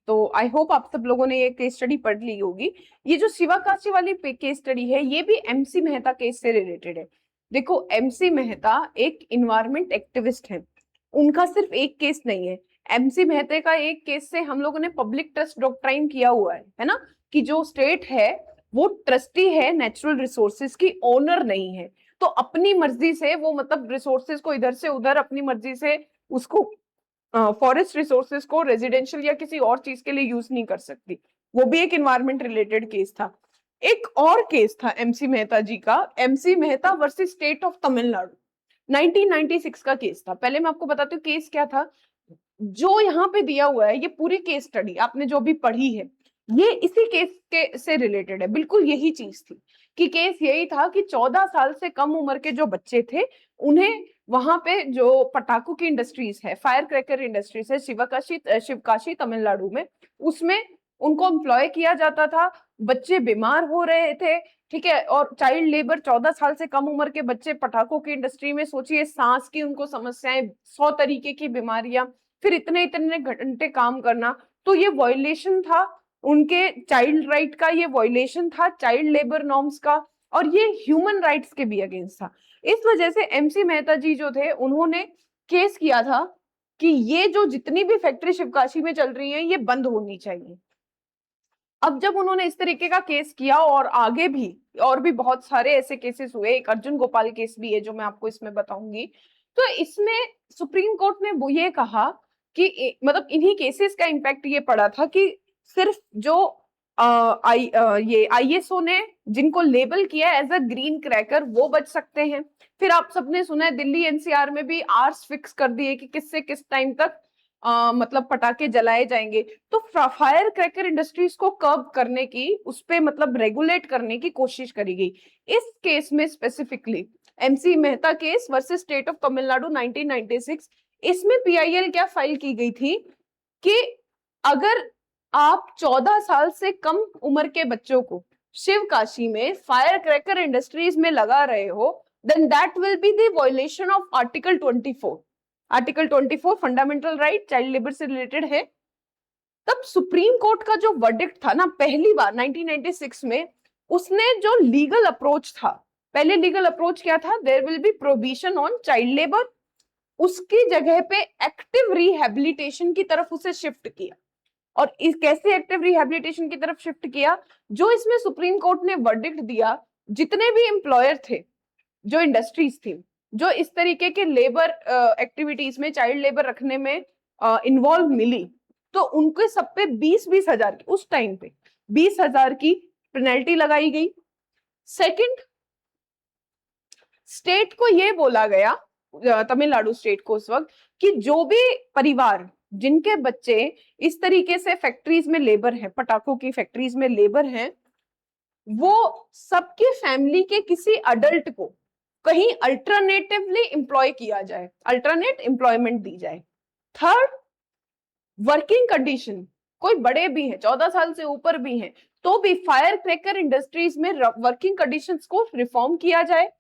तो आई होप आप सब लोगों ने ये केस स्टडी पढ़ ली होगी। ये जो शिवकाशी वाली केस स्टडी है ये भी एमसी मेहता केस से रिलेटेड है। देखो, एमसी मेहता एक इन्वायरमेंट एक्टिविस्ट है, उनका सिर्फ एक केस नहीं है। एमसी मेहता का एक केस से हम लोगों ने पब्लिक ट्रस्ट डॉक्ट्राइन किया हुआ है ना, कि जो स्टेट है वो ट्रस्टी है, नेचुरल रिसोर्सेज की ओनर नहीं है। तो अपनी मर्जी से वो मतलब रिसोर्सेज को इधर से उधर अपनी मर्जी से उसको फॉरेस्ट रिसोर्सेज को रेजिडेंशियल या किसी और चीज के लिए यूज नहीं कर सकती। वो भी एक इन्वायरमेंट रिलेटेड केस था। एक और केस था एमसी मेहता जी का, MC Mehta versus state of Tamil Nadu, 1996 का केस था। पहले मैं आपको बताती हूँ केस क्या था। जो यहाँ पे दिया हुआ है ये पूरी केस स्टडी आपने जो भी पढ़ी है ये इसी केस के से रिलेटेड है, बिल्कुल यही चीज थी कि केस यही था कि 14 साल से कम उम्र के जो बच्चे थे उन्हें वहां पे जो पटाखों की इंडस्ट्रीज है, फायर क्रैकर इंडस्ट्रीज है शिवकाशी तमिलनाडु में, उसमें उनको एम्प्लॉय किया जाता था, बच्चे बीमार हो रहे थे, ठीक है, और चाइल्ड लेबर 14 साल से कम उम्र के बच्चे पटाखों की इंडस्ट्री में, सोचिए सांस की उनको समस्याएं, 100 तरीके की बीमारियां, फिर इतने इतने घंटे काम करना, तो ये वॉयलेशन था उनके चाइल्ड राइट का, ये वॉयलेशन था चाइल्ड लेबर नॉर्म्स का, और ये ह्यूमन राइट्स के भी अगेंस्ट था। इस वजह से एमसी मेहता जी जो थे उन्होंने केस किया था कि ये जो जितनी भी फैक्ट्री शिवकाशी में चल रही है ये बंद होनी चाहिए। अब जब उन्होंने इस तरीके का केस किया, और आगे भी और भी बहुत सारे ऐसे केसेस हुए, एक अर्जुन गोपाल केस भी है जो मैं आपको इसमें बताऊंगी, तो इसमें सुप्रीम कोर्ट ने वो ये कहा कि मतलब इन्हीं केसेस का इम्पैक्ट ये पड़ा था कि सिर्फ जो ये आईएसओ ने जिनको लेबल किया एज अ ग्रीन क्रैकर वो बच सकते हैं। फिर आप सबने सुना है दिल्ली एनसीआर में भी आवर्स फिक्स कर दिए कि किससे किस टाइम तक मतलब पटाखे जलाए जाएंगे। तो फायर क्रैकर इंडस्ट्रीज को कर्ब करने की, उस पे मतलब रेगुलेट करने की कोशिश करी गई। इस केस में specifically MC Mehta case versus state of Tamil Nadu 1996, इसमें पीआईएल क्या फाइल की गई थी कि अगर आप 14 साल से कम उम्र के बच्चों को शिवकाशी में फायर क्रैकर इंडस्ट्रीज में लगा रहे हो, then that will be the violation of article 24। Article 24 fundamental right child labour से रिलेटेड है। तब सुप्रीम कोर्ट का जो वर्डिक्ट था ना, पहली बार 1996 में, उसने जो लीगल अप्रोच था, पहले लीगल अप्रोच क्या था, there will be prohibition on child labour, उसकी जगह पे एक्टिव रिहेबिलिटेशन की तरफ उसे शिफ्ट किया। और इस कैसे एक्टिव रिहेबिलिटेशन की तरफ शिफ्ट किया, जो इसमें सुप्रीम कोर्ट ने वर्डिक्ट दिया, जितने भी एम्प्लॉयर थे, जो इंडस्ट्रीज थी, जो इस तरीके के लेबर एक्टिविटीज में चाइल्ड लेबर रखने में इन्वॉल्व मिली, तो उनके सब पे 20-20 हजार की, उस टाइम पे 20,000 की पेनल्टी लगाई गई। सेकंड, स्टेट को ये बोला गया, तमिलनाडु स्टेट को उस वक्त, कि जो भी परिवार जिनके बच्चे इस तरीके से फैक्ट्रीज में लेबर हैं, पटाखों की फैक्ट्रीज में लेबर हैं, वो सबके फैमिली के किसी अडल्ट को कहीं अल्टरनेटिवली एम्प्लॉय किया जाए, अल्टरनेट एम्प्लॉयमेंट दी जाए। थर्ड, वर्किंग कंडीशन, कोई बड़े भी हैं, 14 साल से ऊपर भी हैं, तो भी फायर क्रैकर इंडस्ट्रीज में वर्किंग कंडीशंस को रिफॉर्म किया जाए।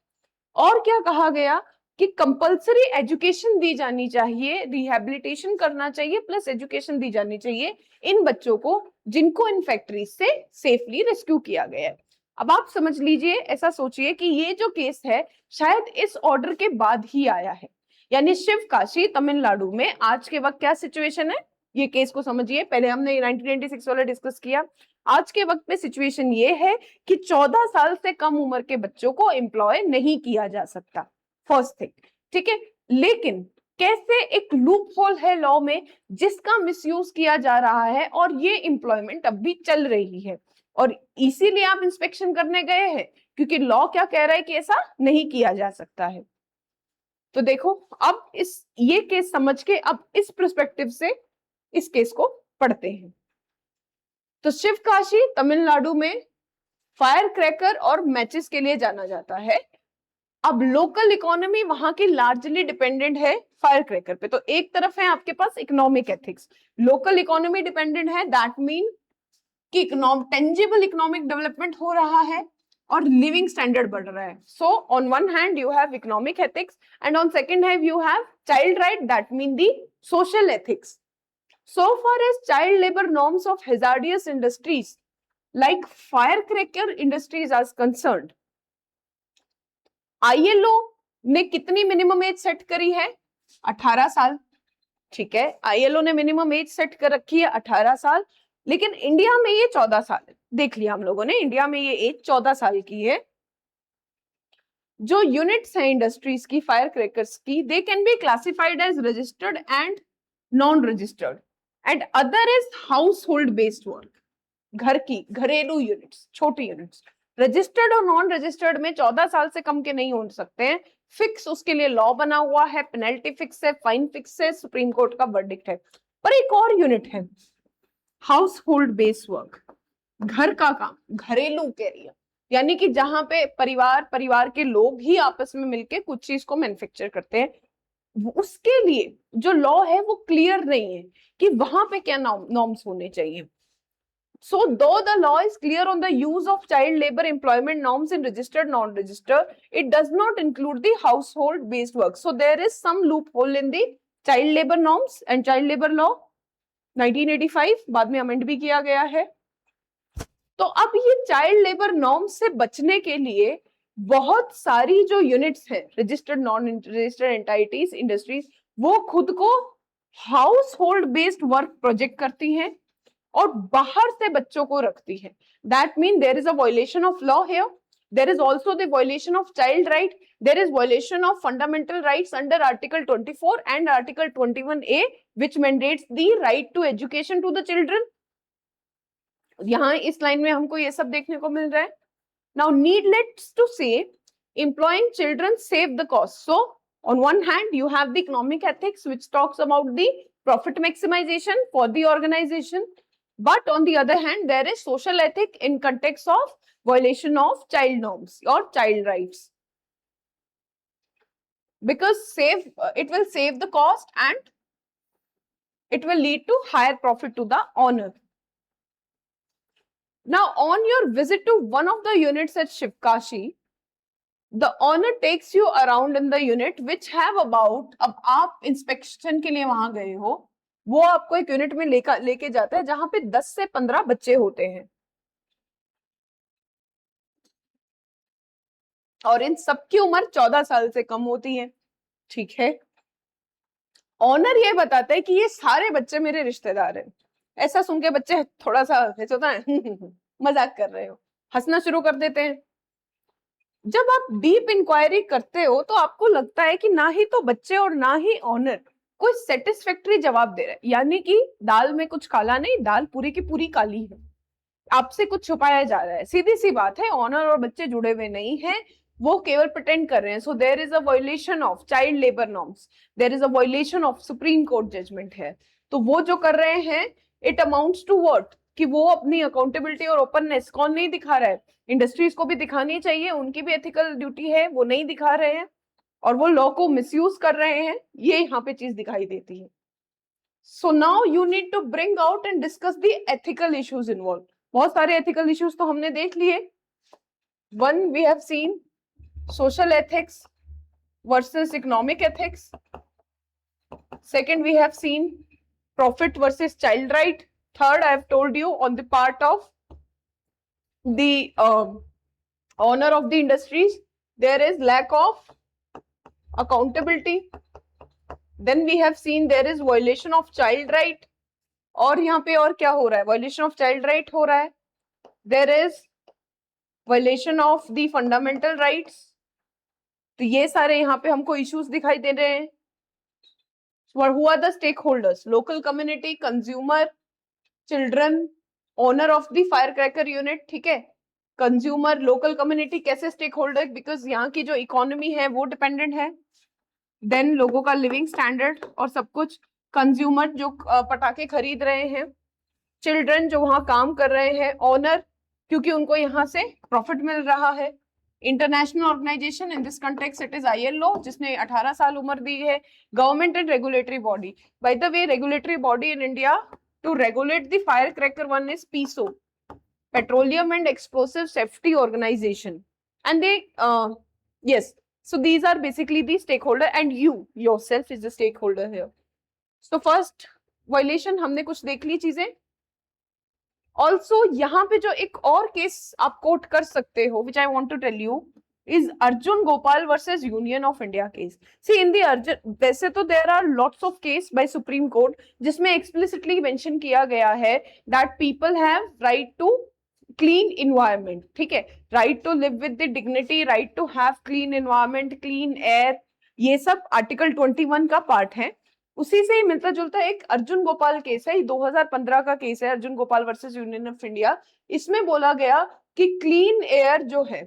और क्या कहा गया कि कंपलसरी एजुकेशन दी जानी चाहिए, रिहैबिलिटेशन करना चाहिए, प्लस एजुकेशन दी जानी चाहिए इन बच्चों को जिनको इन फैक्ट्रीज से सेफली रेस्क्यू किया गया है। अब आप समझ लीजिए, ऐसा सोचिए कि ये जो केस है शायद इस ऑर्डर के बाद ही आया है, यानी शिवकाशी तमिलनाडु में आज के वक्त क्या सिचुएशन है, ये केस को समझिए। पहले हमने 1996 वाला डिस्कस किया, आज के वक्त पे सिचुएशन ये है कि 14 साल से कम उम्र के बच्चों को एम्प्लॉय नहीं किया जा सकता, फर्स्ट थिंग, ठीक है। लेकिन कैसे एक लूप होल है लॉ में जिसका मिसयूज किया जा रहा है, और ये एम्प्लॉयमेंट अब भी चल रही है, और इसीलिए आप इंस्पेक्शन करने गए हैं, क्योंकि लॉ क्या कह रहा है कि ऐसा नहीं किया जा सकता है। तो देखो, अब ये केस समझ के अब इस पर्सपेक्टिव से इस केस को पढ़ते हैं। तो शिवकाशी तमिलनाडु में फायर क्रैकर और मैचेस के लिए जाना जाता है। अब लोकल इकोनॉमी वहां की लार्जली डिपेंडेंट है फायर क्रैकर पे। तो एक तरफ है आपके पास economic ethics, local economy dependent है, दैट मीन कि टेंजिबल इकोनॉमिक डेवलपमेंट हो रहा है और लिविंग स्टैंडर्ड बढ़ रहा है। So on one hand you have economic ethics and on second hand you have child right, that mean the social ethics. So far as child labor norms of hazardous industries like firecracker industries are concerned, ILO ने कितनी minimum age set करी है, 18 साल, ठीक है। ILO ने minimum age set कर रखी है 18 साल, लेकिन इंडिया में ये 14 साल है। देख लिया हम लोगों ने, इंडिया में ये एज 14 साल की है। जो यूनिट्स हैं इंडस्ट्रीज की, फायर क्रैकर्स की, they can be classified as registered and non registered, and other is household based work, घर की घरेलू यूनिट्स, छोटी यूनिट्स। रजिस्टर्ड और नॉन रजिस्टर्ड में 14 साल से कम के नहीं हो सकते हैं, फिक्स उसके लिए लॉ बना हुआ है, पेनल्टी फिक्स है, फाइन फिक्स है, सुप्रीम कोर्ट का वर्डिक्ट है। पर एक और यूनिट है हाउस होल्ड बेस्ड वर्क, घर का काम, घरेलू कैरियर, यानी कि जहां पे परिवार के लोग ही आपस में मिलके कुछ चीज को मैन्युफैक्चर करते हैं, उसके लिए जो लॉ है वो क्लियर नहीं है कि वहां पे क्या नॉर्म्स होने चाहिए। So though the law is clear on the use of child labor employment norms in registered non-registered, it does not include the household based work. So there is some loophole in the child labor norms and child labor law 1985 बाद में amend भी किया गया है। तो अब ये child labour norms से बचने के लिए बहुत सारी जो यूनिट्स हैं registered non registered entities industries वो खुद को household based work project करती हैं और बाहर से बच्चों को रखती है। That mean there is a violation of law here, there is also the violation of child right, there is violation of fundamental rights under article 24 and article 21A which mandates the right to education to the children. यहां इस line में हमको ये सब देखने को मिल रहा है। नाउ नीडलेस टू से employing children save the cost. So on one hand you have the economic ethics which talks about the profit maximization for the organization, but on the other hand there is social ethic in context of violation of child norms or child rights, because it will save the cost and it will lead to higher profit to the owner. Now on your visit to one of the units at Shivkashi, the owner takes you around in the unit which have about, अब आप inspection के लिए वहां गए हो, वो आपको एक यूनिट में लेके जाता है जहां पे 10 से 15 बच्चे होते हैं और इन सबकी उम्र 14 साल से कम होती है। ठीक है, ऑनर ये बताता है कि ये सारे बच्चे मेरे रिश्तेदार हैं। ऐसा सुन के बच्चे थोड़ा सा होता है मजाक कर रहे हो, हंसना शुरू कर देते हैं। जब आप डीप इंक्वायरी करते हो तो आपको लगता है कि ना ही तो बच्चे और ना ही ऑनर कोई सेटिस्फैक्टरी जवाब दे रहे हैं, यानी कि दाल में कुछ काला नहीं, दाल पूरी की पूरी काली है, आपसे कुछ छुपाया जा रहा है। सीधी सी बात है, ऑनर और बच्चे जुड़े हुए नहीं हैं, वो केवल प्रिटेंड कर रहे हैं। So there is a violation of child labour norms, there is a violation of supreme court judgement है। तो वो जो कर रहे हैं इट अमाउंट्स टू व्हाट, कि वो अपनी अकाउंटेबिलिटी और ओपननेस कौन नहीं दिखा रहा है, इंडस्ट्रीज को भी दिखानी चाहिए, उनकी भी एथिकल ड्यूटी है, वो नहीं दिखा रहे हैं और वो लॉ को मिसयूज कर रहे हैं, ये यहाँ पे चीज दिखाई देती है। So now you need to bring out and discuss the ethical issues involve. बहुत सारे एथिकल इश्यूज तो हमने देख लिए। One we have seen social ethics versus economic ethics, second we have seen profit versus child right, third I have told you on the part of the owner of the industries there is lack of accountability, then we have seen there is violation of child right, और यहाँ पे और क्या हो रहा है, violation of child right हो रहा है, there is violation of the fundamental rights। तो ये सारे यहाँ पे हमको issues दिखाई दे रहे हैं। who are the stakeholders, local community, consumer, children, owner of the fire cracker unit. ठीक है, कंज्यूमर, लोकल कम्युनिटी कैसे स्टेक होल्डर, बिकॉज यहाँ की जो इकोनॉमी है वो डिपेंडेंट है, देन लोगों का लिविंग स्टैंडर्ड और सब कुछ, कंज्यूमर जो पटाखे खरीद रहे हैं, चिल्ड्रन जो वहां काम कर रहे हैं, ओनर क्योंकि उनको यहाँ से प्रॉफिट मिल रहा है, international organisation in this context it is ILO जिसने 18 साल उम्र दी है, government and regulatory body. By the way regulatory body in India to regulate the firecracker one is PESO, Petroleum and Explosive Safety Organization, and they yes, so these are basically the stakeholder and you yourself is the stakeholder here. So first violation हमने कुछ देख ली चीजें। also यहाँ पे जो एक और case आप कोट कर सकते हो which I want to tell you is Arjun Gopal versus Union of India case. See in the Arjun, वैसे तो there are lots of case by Supreme Court जिसमें explicitly mention किया गया है that people have right to clean environment। ठीक है, right to live with the dignity, right to have clean environment, clean air, ये sub article 21 का part है। उसी से ही मिलता जुलता एक अर्जुन गोपाल केस है, 2015 का केस है, Arjun Gopal versus union of India. इसमें बोला गया कि क्लीन एयर जो है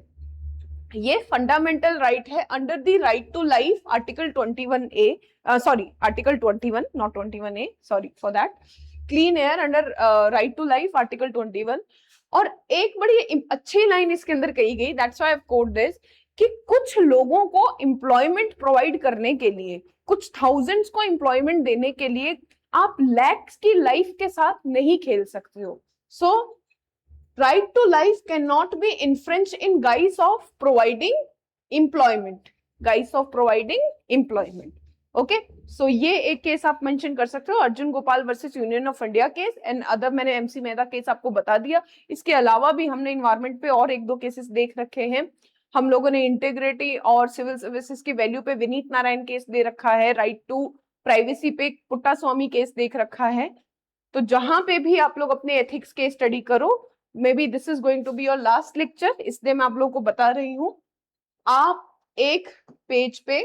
ये फंडामेंटल राइट है under the right to life, article 21A, sorry article 21 not 21A, sorry for that, clean air under right to life article 21। और एक बड़ी अच्छी लाइन इसके अंदर कही गई, that's why I have quote this, कि कुछ लोगों को एम्प्लॉयमेंट प्रोवाइड करने के लिए, कुछ थाउजेंड्स को एम्प्लॉयमेंट देने के लिए आप लैक्स की लाइफ के साथ नहीं खेल सकते हो। So right to life can not be infringe in guise of providing employment, guise of providing employment. Okay, so ये एक केस आप मेंशन कर सकते हो, Arjun Gopal versus union of India case, and other मैंने एमसी मेहता केस आपको बता दिया। इसके अलावा भी हमने इन्वायरमेंट पे और एक दो केसेस देख रखे हैं। हम लोगों ने इंटीग्रिटी और सिविल सर्विसेज की वैल्यू पे विनीत नारायण केस दे रखा है, राइट टू प्राइवेसी पे पुट्टा स्वामी केस देख रखा है। तो जहां पे भी आप लोग अपने एथिक्स के स्टडी करो, maybe this is going to be your last lecture, इसलिए मैं आप लोगों को बता रही हूं, आप एक पेज पे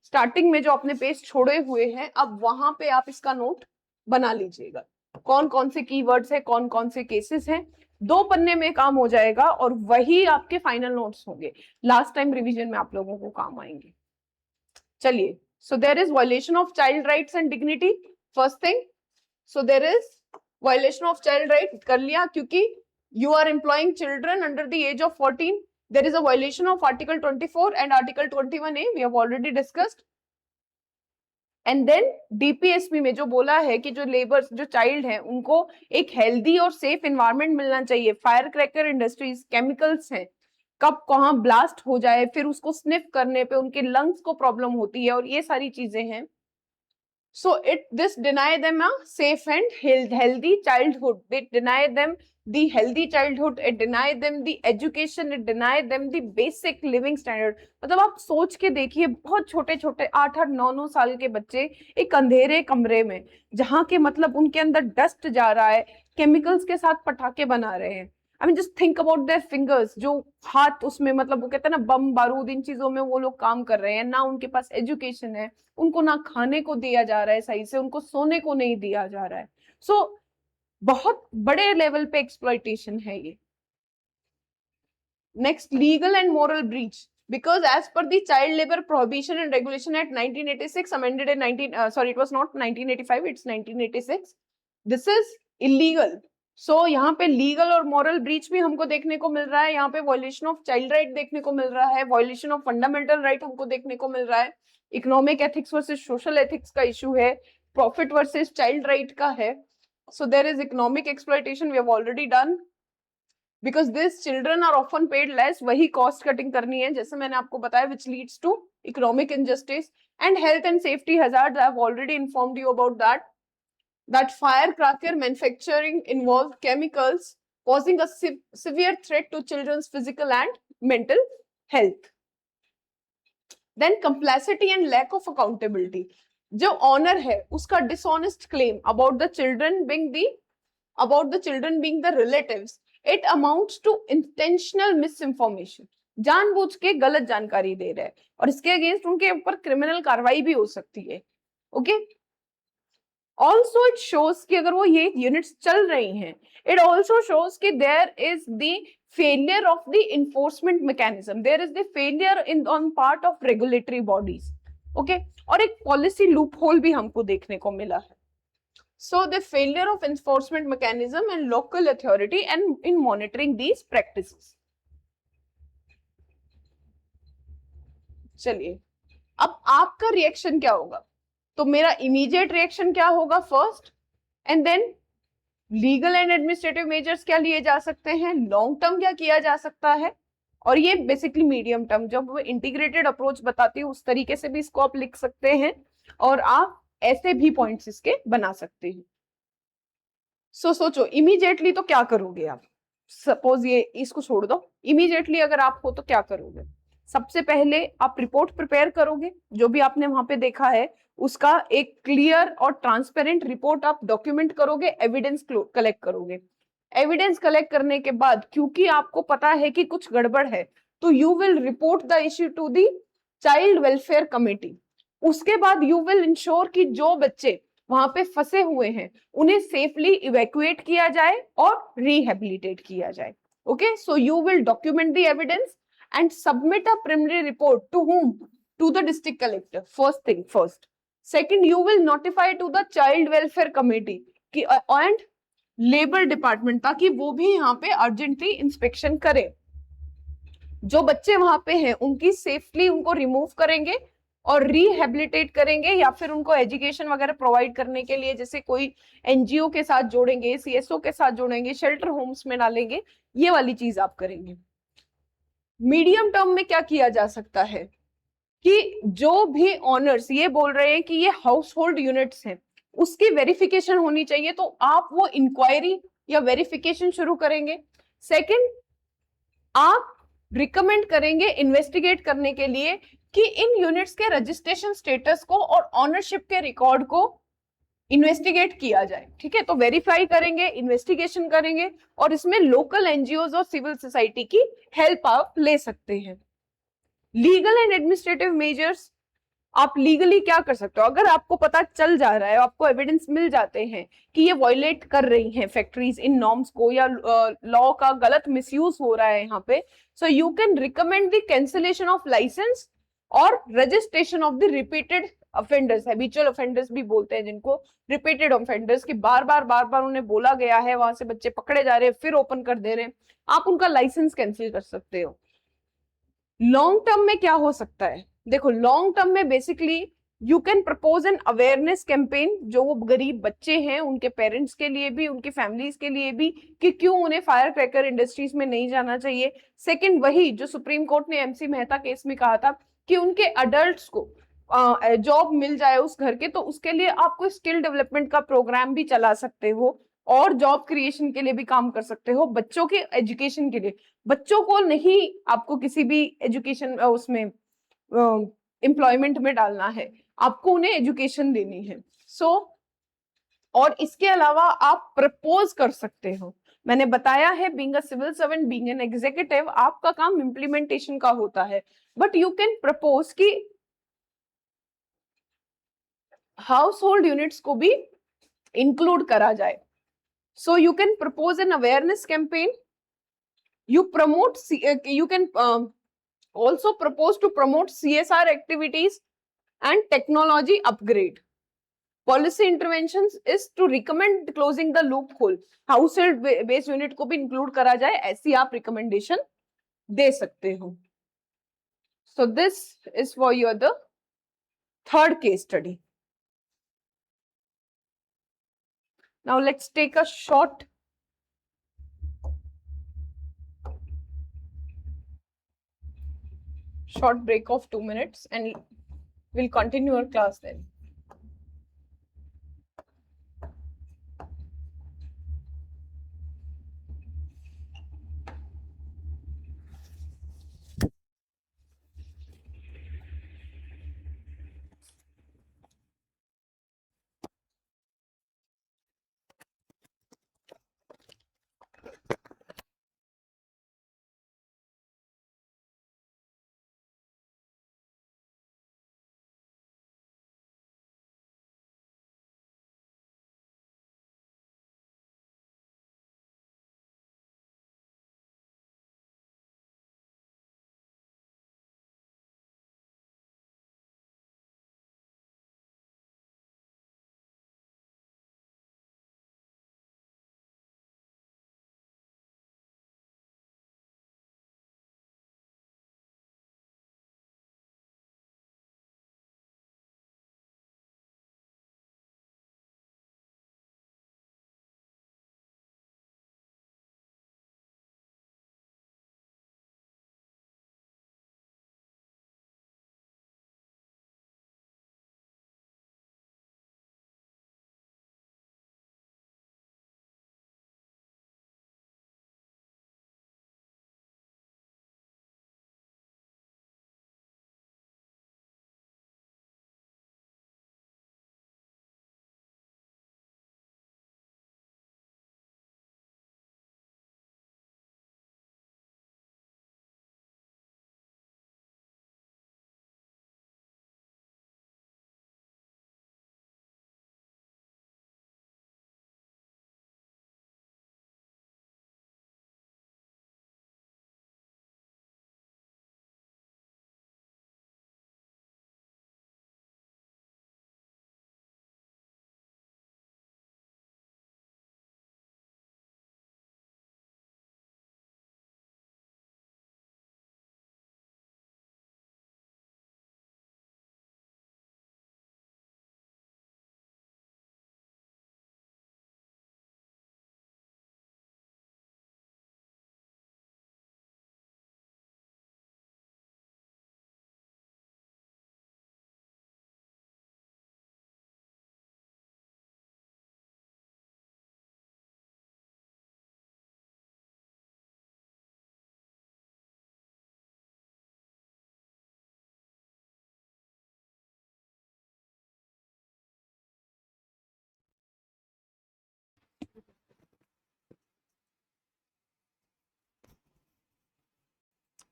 स्टार्टिंग में जो अपने पेज छोड़े हुए हैं, अब वहां पे आप इसका नोट बना लीजिएगा, कौन कौन से कीवर्ड्स है, कौन कौन से केसेस हैं। 2 पन्ने में काम हो जाएगा और वही आपके फाइनल नोट्स होंगे, लास्ट टाइम रिवीजन में आप लोगों को काम आएंगे। चलिए, so there is violation of child rights and dignity, first thing. So there is violation of child right कर लिया, क्योंकि you are employing children under the age of 14. There is a violation of Article 24 and Article 21A. We have already discussed. And then DPSP में जो बोला है कि जो labours, जो चाइल्ड हैं, उनको एक हेल्दी और सेफ एनवायरनमेंट मिलना चाहिए। फायर क्रैकर इंडस्ट्रीज, केमिकल्स हैं, कब कहाँ ब्लास्ट हो जाए, फिर उसको स्निफ करने पे उनके लंग्स को प्रॉब्लम होती है, और ये सारी चीजें हैं। So this deny them a safe and healthy childhood. They deny them the healthy childhood. It deny them the education. It deny them the basic living standard. मतलब आप सोच के देखिए, बहुत छोटे छोटे 8-8, 9-9 साल के बच्चे एक अंधेरे कमरे में, जहाँ के मतलब उनके अंदर डस्ट जा रहा है, केमिकल्स के साथ पटाखे बना रहे हैं। I mean just think about their fingers, जो हाथ उसमें, मतलब वो कहते हैं ना बम बारूद, इन चीजों में वो लोग काम कर रहे हैं। ना उनके पास एजुकेशन है, उनको ना खाने को दिया जा रहा है सही से, उनको सोने को नहीं दिया जा रहा है। सो बहुत बड़े लेवल पे एक्सप्लॉइटेशन है ये। Next, legal and moral breach, because as per the Child Labor Prohibition and Regulation Act 1986, amended in it was not 1985, it's 1986, this is illegal. So यहाँ पे लीगल और मॉरल ब्रीच भी हमको देखने को मिल रहा है, यहाँ पे वायलेशन ऑफ चाइल्ड राइट देखने को मिल रहा है, वायलेशन ऑफ फंडामेंटल राइट हमको देखने को मिल रहा है, economic ethics versus social ethics का इशू है, प्रॉफिट वर्सेस चाइल्ड राइट का है। So there is economic exploitation, we have already done, because these children are often paid less, वही कॉस्ट कटिंग करनी है, जैसे मैंने आपको बताया, which leads to economic injustice and health and safety hazards. I have already informed you about that firecracker manufacturing involve chemicals causing a severe threat to children's physical and mental health. Then complicity and lack of accountability, जो honour है उसका dishonest claim about the children being the relatives, it amounts to intentional misinformation, जानबूझ के गलत जानकारी दे रहे हैं, और इसके अगेंस्ट उनके ऊपर क्रिमिनल कार्रवाई भी हो सकती है। ओके, ऑल्सो इट शोज कि अगर वो ये यूनिट्स चल रही हैं, इट ऑल्सो शोज कि there is the failure of the enforcement mechanism, there is the failure in on part of regulatory bodies. Okay, और एक पॉलिसी लूप होल भी हमको देखने को मिला है। So the failure of enforcement mechanism and local authority and in monitoring these practices. चलिए, अब आपका रिएक्शन क्या होगा? तो मेरा इमीडिएट रिएक्शन क्या होगा first, and then legal and administrative measures क्या लिए जा सकते हैं, लॉन्ग टर्म क्या किया जा सकता है, और ये बेसिकली मीडियम टर्म, जब वो इंटीग्रेटेड अप्रोच बताती है उस तरीके से भी इसको आप लिख सकते हैं, और आप ऐसे भी पॉइंट्स इसके बना सकते हैं। सोचो इमीडिएटली तो क्या करोगे आप, सपोज ये इसको छोड़ दो, इमीडिएटली अगर आप हो तो क्या करोगे? सबसे पहले आप रिपोर्ट प्रिपेयर करोगे, जो भी आपने वहां पे देखा है उसका एक क्लियर और ट्रांसपेरेंट रिपोर्ट आप डॉक्यूमेंट करोगे, एविडेंस कलेक्ट करोगे। एविडेंस कलेक्ट करने के बाद, क्योंकि आपको पता है कि कुछ गड़बड़ है, तो you will report the issue to the child welfare committee. उसके बाद यू विल इंश्योर कि जो बच्चे वहां पे फंसे हुए हैं उन्हें सेफली इवैक्यूएट किया जाए और रिहेबिलिटेट किया जाए। Okay, so you will document the evidence and submit a preliminary report to whom? To the district collector. First thing first. Second, you will notify to the child welfare committee and labor department, ताकि वो भी यहाँ पे urgently inspection करे। जो बच्चे वहां पे हैं उनकी सेफली उनको रिमूव करेंगे और रिहेबिलिटेट करेंगे या फिर उनको एजुकेशन वगैरह प्रोवाइड करने के लिए जैसे कोई एनजीओ के साथ जोड़ेंगे, सीएसओ के साथ जोड़ेंगे, शेल्टर होम्स में डालेंगे, ये वाली चीज आप करेंगे। मीडियम टर्म में क्या किया जा सकता है कि जो भी ऑनर्स ये बोल रहे हैं कि ये हाउस होल्ड यूनिट्स हैं, उसकी वेरिफिकेशन होनी चाहिए, तो आप वो इंक्वायरी या वेरिफिकेशन शुरू करेंगे। सेकंड, आप रिकमेंड करेंगे इन्वेस्टिगेट करने के लिए कि इन यूनिट्स के रजिस्ट्रेशन स्टेटस को और ऑनरशिप के रिकॉर्ड को इन्वेस्टिगेट किया जाए। ठीक है, तो वेरीफाई करेंगे, इन्वेस्टिगेशन करेंगे, और इसमें लोकल एनजीओज और सिविल सोसाइटी की हेल्प आप ले सकते हैं। लीगल एंड एडमिनिस्ट्रेटिव मेजर्स, आप लीगली क्या कर सकते हो? अगर आपको पता चल जा रहा है, आपको एविडेंस मिल जाते हैं कि ये वायलेट कर रही हैं फैक्ट्रीज इन नॉर्म्स को, या लॉ का गलत मिसयूज हो रहा है यहाँ पे, so you can recommend the cancellation of licence और registration of the repeated offenders, habitual offenders भी बोलते हैं जिनको, रिपीटेड ऑफेंडर्स की बार बार उन्हें बोला गया है, वहां से बच्चे पकड़े जा रहे हैं, फिर ओपन कर दे रहे हैं, आप उनका लाइसेंस कैंसिल कर सकते हो। लॉन्ग टर्म में क्या हो सकता है? देखो, लॉन्ग टर्म में basically you can propose an awareness campaign, जो वो गरीब बच्चे हैं उनके पेरेंट्स के लिए भी, उनकी फैमिलीज के लिए भी, कि क्यों उन्हें फायर क्रैकर इंडस्ट्रीज में नहीं जाना चाहिए। सेकंड, वही जो सुप्रीम कोर्ट ने एमसी मेहता केस में कहा था कि उनके अडल्ट्स को जॉब मिल जाए उस घर के, तो उसके लिए आप कोई स्किल डेवलपमेंट का प्रोग्राम भी चला सकते हो और जॉब क्रिएशन के लिए भी काम कर सकते हो, बच्चों के एजुकेशन के लिए। बच्चों को नहीं आपको किसी भी एजुकेशन उसमें एम्प्लॉयमेंट में डालना है, आपको उन्हें एजुकेशन देनी है। सो और इसके अलावा आप प्रपोज कर सकते हो, मैंने बताया है, being a civil servant, being an executive, आपका काम इम्प्लीमेंटेशन का होता है, बट यू कैन प्रपोज कि हाउस होल्ड यूनिट्स को भी इंक्लूड करा जाए। So you can propose an awareness campaign, you promote you can also propose to promote CSR activities and technology upgrade. Policy interventions is to recommend closing the loophole, household based unit को भी include करा जाए, ऐसी आप recommendation दे सकते हो। So this is for your the third case study. Now let's take a short break of 2 minutes and we'll continue our class then.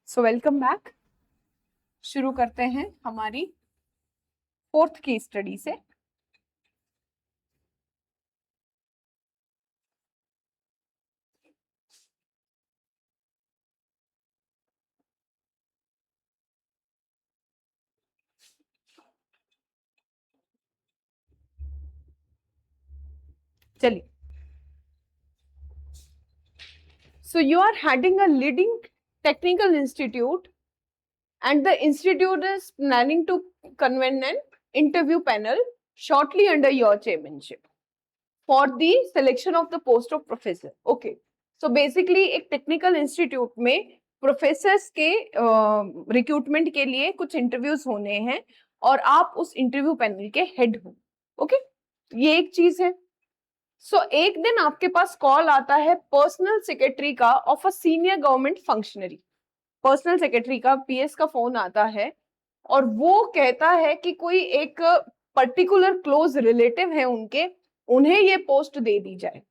So welcome back. शुरू करते हैं हमारी 4th केस स्टडी से। चलिए, so you are heading a leading technical institute and the institute is planning to convene an interview panel shortly under your chairmanship for the selection of the post of professor. Okay, so basically एक technical institute में professors के recruitment के लिए कुछ interviews होने हैं और आप उस इंटरव्यू पैनल के हेड हो। ओके, ये एक चीज है। सो एक दिन आपके पास कॉल आता है पर्सनल सेक्रेटरी का of a senior government functionary. Personal secretary का, पीएस का फोन आता है और वो कहता है कि कोई एक पर्टिकुलर क्लोज रिलेटिव है उनके, उन्हें ये पोस्ट दे दी जाए।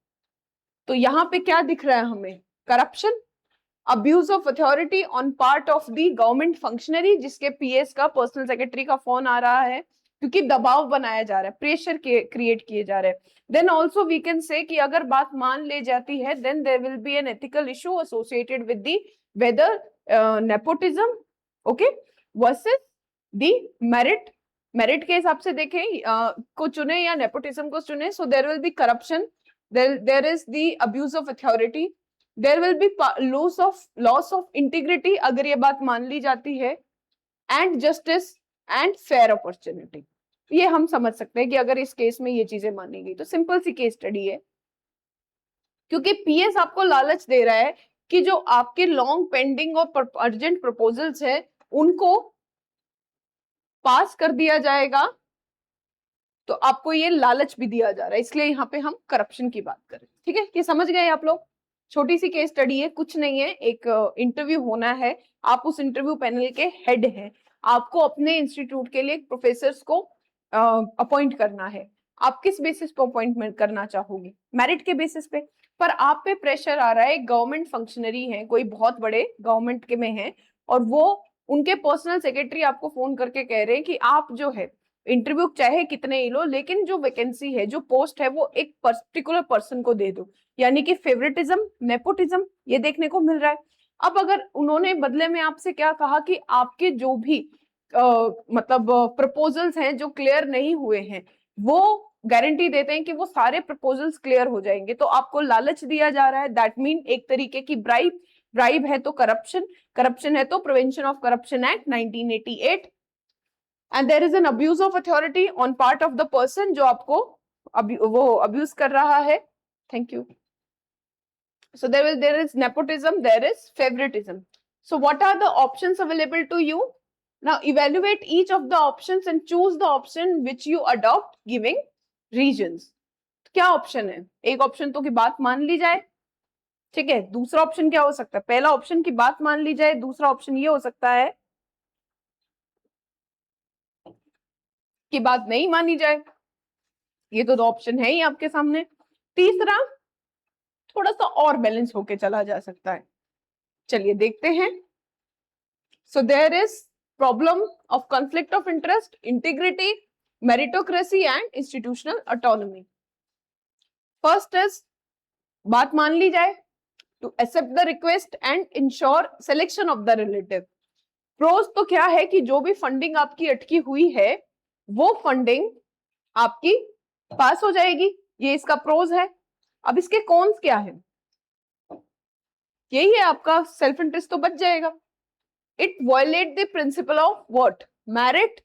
तो यहाँ पे क्या दिख रहा है हमें? Corruption, abuse of authority on part of the government functionary, जिसके पीएस का, पर्सनल सेक्रेटरी का फोन आ रहा है क्योंकि दबाव बनाया जा रहा है, प्रेशर क्रिएट किए जा रहे हैं। Then also we can say कि अगर बात मान ले जाती है then there will be an ethical issue associated with the whether nepotism, okay, versus the merit के हिसाब से देखें को चुने या नेपोटिज्म को चुने। So there will be corruption, there is the abuse of authority, there will be loss of integrity अगर ये बात मान ली जाती है, and justice and fair opportunity. ये हम समझ सकते हैं कि अगर इस केस में ये चीजें मानी गई तो सिंपल सी केस स्टडी है, क्योंकि पीएस आपको लालच दे रहा है कि जो आपके लॉन्ग पेंडिंग और अर्जेंट प्रपोजल्स है उनको पास कर दिया जाएगा, तो आपको ये लालच भी दिया जा रहा है, इसलिए यहाँ पे हम करप्शन की बात करें। ठीक है, ये समझ गए आप लोग? छोटी सी केस स्टडी है, कुछ नहीं है, एक इंटरव्यू होना है, आप उस इंटरव्यू पैनल के हेड हैं, आपको अपने इंस्टीट्यूट के लिए प्रोफेसर्स को अपॉइंट करना है। आप किस बेसिस पे अपॉइंटमेंट करना चाहोगे? मेरिट के बेसिस पे। पर आप पे प्रेशर आ रहा है, गवर्नमेंट फंक्शनरी है, कोई बहुत बड़े गवर्नमेंट के में है, और वो उनके पर्सनल सेक्रेटरी आपको फोन करके कह रहे हैं कि आप जो है इंटरव्यू चाहे कितने ही लो, लेकिन जो वैकेंसी है, जो पोस्ट है, वो एक पर्टिकुलर पर्सन को दे दो। यानी कि फेवरेटिज्म, नेपोटिज्म ये देखने को मिल रहा है। अब अगर उन्होंने बदले में आपसे क्या कहा कि आपके जो भी मतलब प्रपोजल्स हैं जो क्लियर नहीं हुए हैं, वो गारंटी देते हैं कि वो सारे प्रपोजल्स क्लियर हो जाएंगे, तो आपको लालच दिया जा रहा है। दैट मीन एक तरीके की ब्राइब है तो करप्शन, करप्शन है तो prevention of corruption act 1988, and there is an abuse of authority on part of the person जो आपको वो अब्यूज कर रहा है। Thank you. So there is nepotism, there is favoritism. So what are the options available to you? Now evaluate each of the options and choose the option which you adopt giving reasons. क्या option है? एक option तो की बात मान ली जाए, ठीक है। दूसरा ऑप्शन क्या हो सकता है? पहला ऑप्शन की बात मान ली जाए, दूसरा ऑप्शन ये हो सकता है कि बात नहीं मानी जाए। ये तो दो ऑप्शन है ही आपके सामने। तीसरा थोड़ा सा और बैलेंस होके चला जा सकता है। चलिए देखते हैं। So there is problem of conflict of interest, integrity, meritocracy and institutional autonomy. First is बात मान ली जाए, to accept the request and ensure selection of the relative. Pros तो क्या है कि जो भी फंडिंग आपकी अटकी हुई है वो फंडिंग आपकी पास हो जाएगी, ये इसका प्रोज है। अब इसके कॉन्स क्या है? यही है आपका सेल्फ इंटरेस्ट तो बच जाएगा। It violate the principle of what? Merit,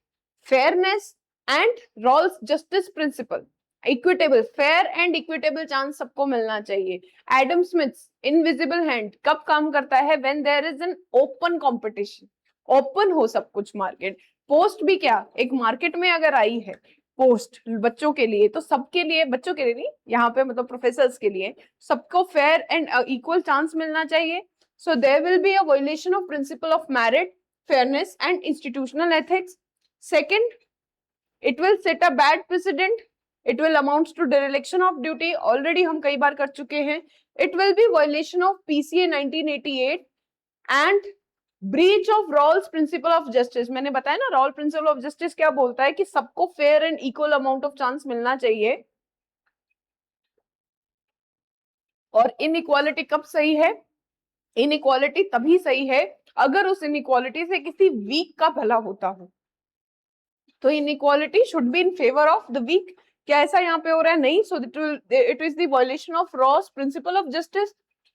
fairness and Rawls justice principle. Equitable, fair and equitable chance सबको मिलना चाहिए। एडम स्मिथ इनविजिबल हैंड कब काम करता है? When there is an open competition, open हो सब कुछ मार्केट। पोस्ट भी क्या, एक मार्केट में अगर आई है पोस्ट बच्चों के लिए, तो सबके लिए, बच्चों के लिए नहीं, यहाँ पे मतलब प्रोफेसर्स के लिए, सबको फेयर एंड इक्वल चांस मिलना चाहिए। So there will be a violation of principle of merit, fairness and institutional ethics. Second, it will set a bad precedent, it will amounts to direction of duty, already हम कई बार कर चुके हैं। It will be violation of PCA 1988 and breach of Rawls principle of justice, मैंने बताया ना roll principal of justice क्या बोलता है कि सबको fair and equal amount of chance मिलना चाहिए। और इनइक्वालिटी कब सही है? इनइक्वालिटी तभी सही है अगर उस इनइक्वालिटी से किसी वीक का भला होता हो। तो inequality should be in favour of the weak. क्या ऐसा यहाँ पे हो रहा है? नहीं। So it is the violation of Rawls principle of justice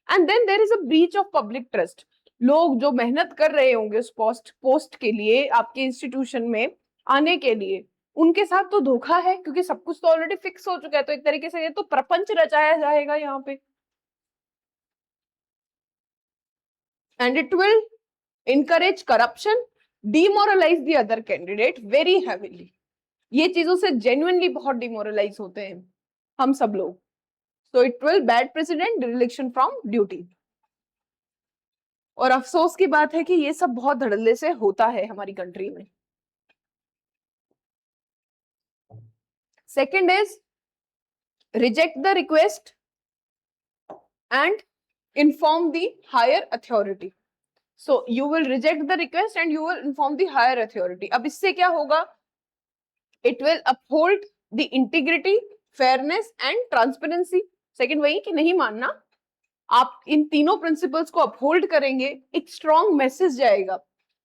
and then there is a breach of public trust. लोग जो मेहनत कर रहे होंगे उस पोस्ट के लिए, आपके इंस्टीट्यूशन में आने के लिए, उनके साथ तो धोखा है, क्योंकि सब कुछ तो ऑलरेडी फिक्स हो चुका है। तो एक तरीके से ये तो प्रपंच रचाया जाएगा यहाँ पे, and it will encourage corruption, demoralize the other candidate very heavily। ये चीजों से genuinely बहुत demoralize होते हैं हम सब लोग। So it will bad precedent dereliction from duty। और अफसोस की बात है कि ये सब बहुत धड़ल्ले से होता है हमारी कंट्री में। Second is reject the request and inform the higher authority। So you will reject the request and you will inform the higher authority। अब इससे क्या होगा? It will uphold the integrity, fairness and transparency। Second वही कि नहीं मानना, आप इन तीनों प्रिंसिपल्स को अपहोल्ड करेंगे, एक स्ट्रॉन्ग मैसेज जाएगा,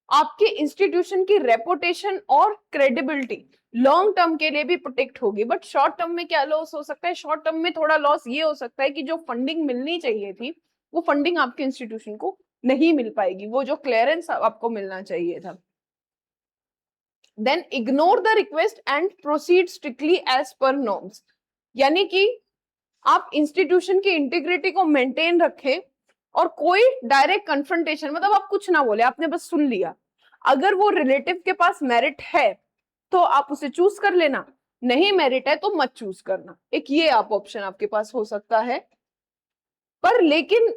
आपके इंस्टीट्यूशन की रेपुटेशन और क्रेडिबिलिटी लॉन्ग टर्म के लिए भी प्रोटेक्ट होगी। बट शॉर्ट टर्म में क्या लॉस हो सकता है? शॉर्ट टर्म में थोड़ा लॉस ये हो सकता है कि जो फंडिंग मिलनी चाहिए थी वो फंडिंग आपके इंस्टीट्यूशन को नहीं मिल पाएगी, वो जो क्लियरेंस आपको मिलना चाहिए था। Then ignore the request and proceed strictly as per norms। यानी कि आप इंस्टीट्यूशन की इंटीग्रिटी को मेंटेन रखें और कोई डायरेक्ट कन्फ्रंटेशन, मतलब आप कुछ ना बोले, आपने बस सुन लिया। अगर वो रिलेटिव के पास मेरिट है तो आप उसे चूज कर लेना, नहीं मेरिट है तो मत चूज करना। एक ये आप ऑप्शन आपके पास हो सकता है। पर लेकिन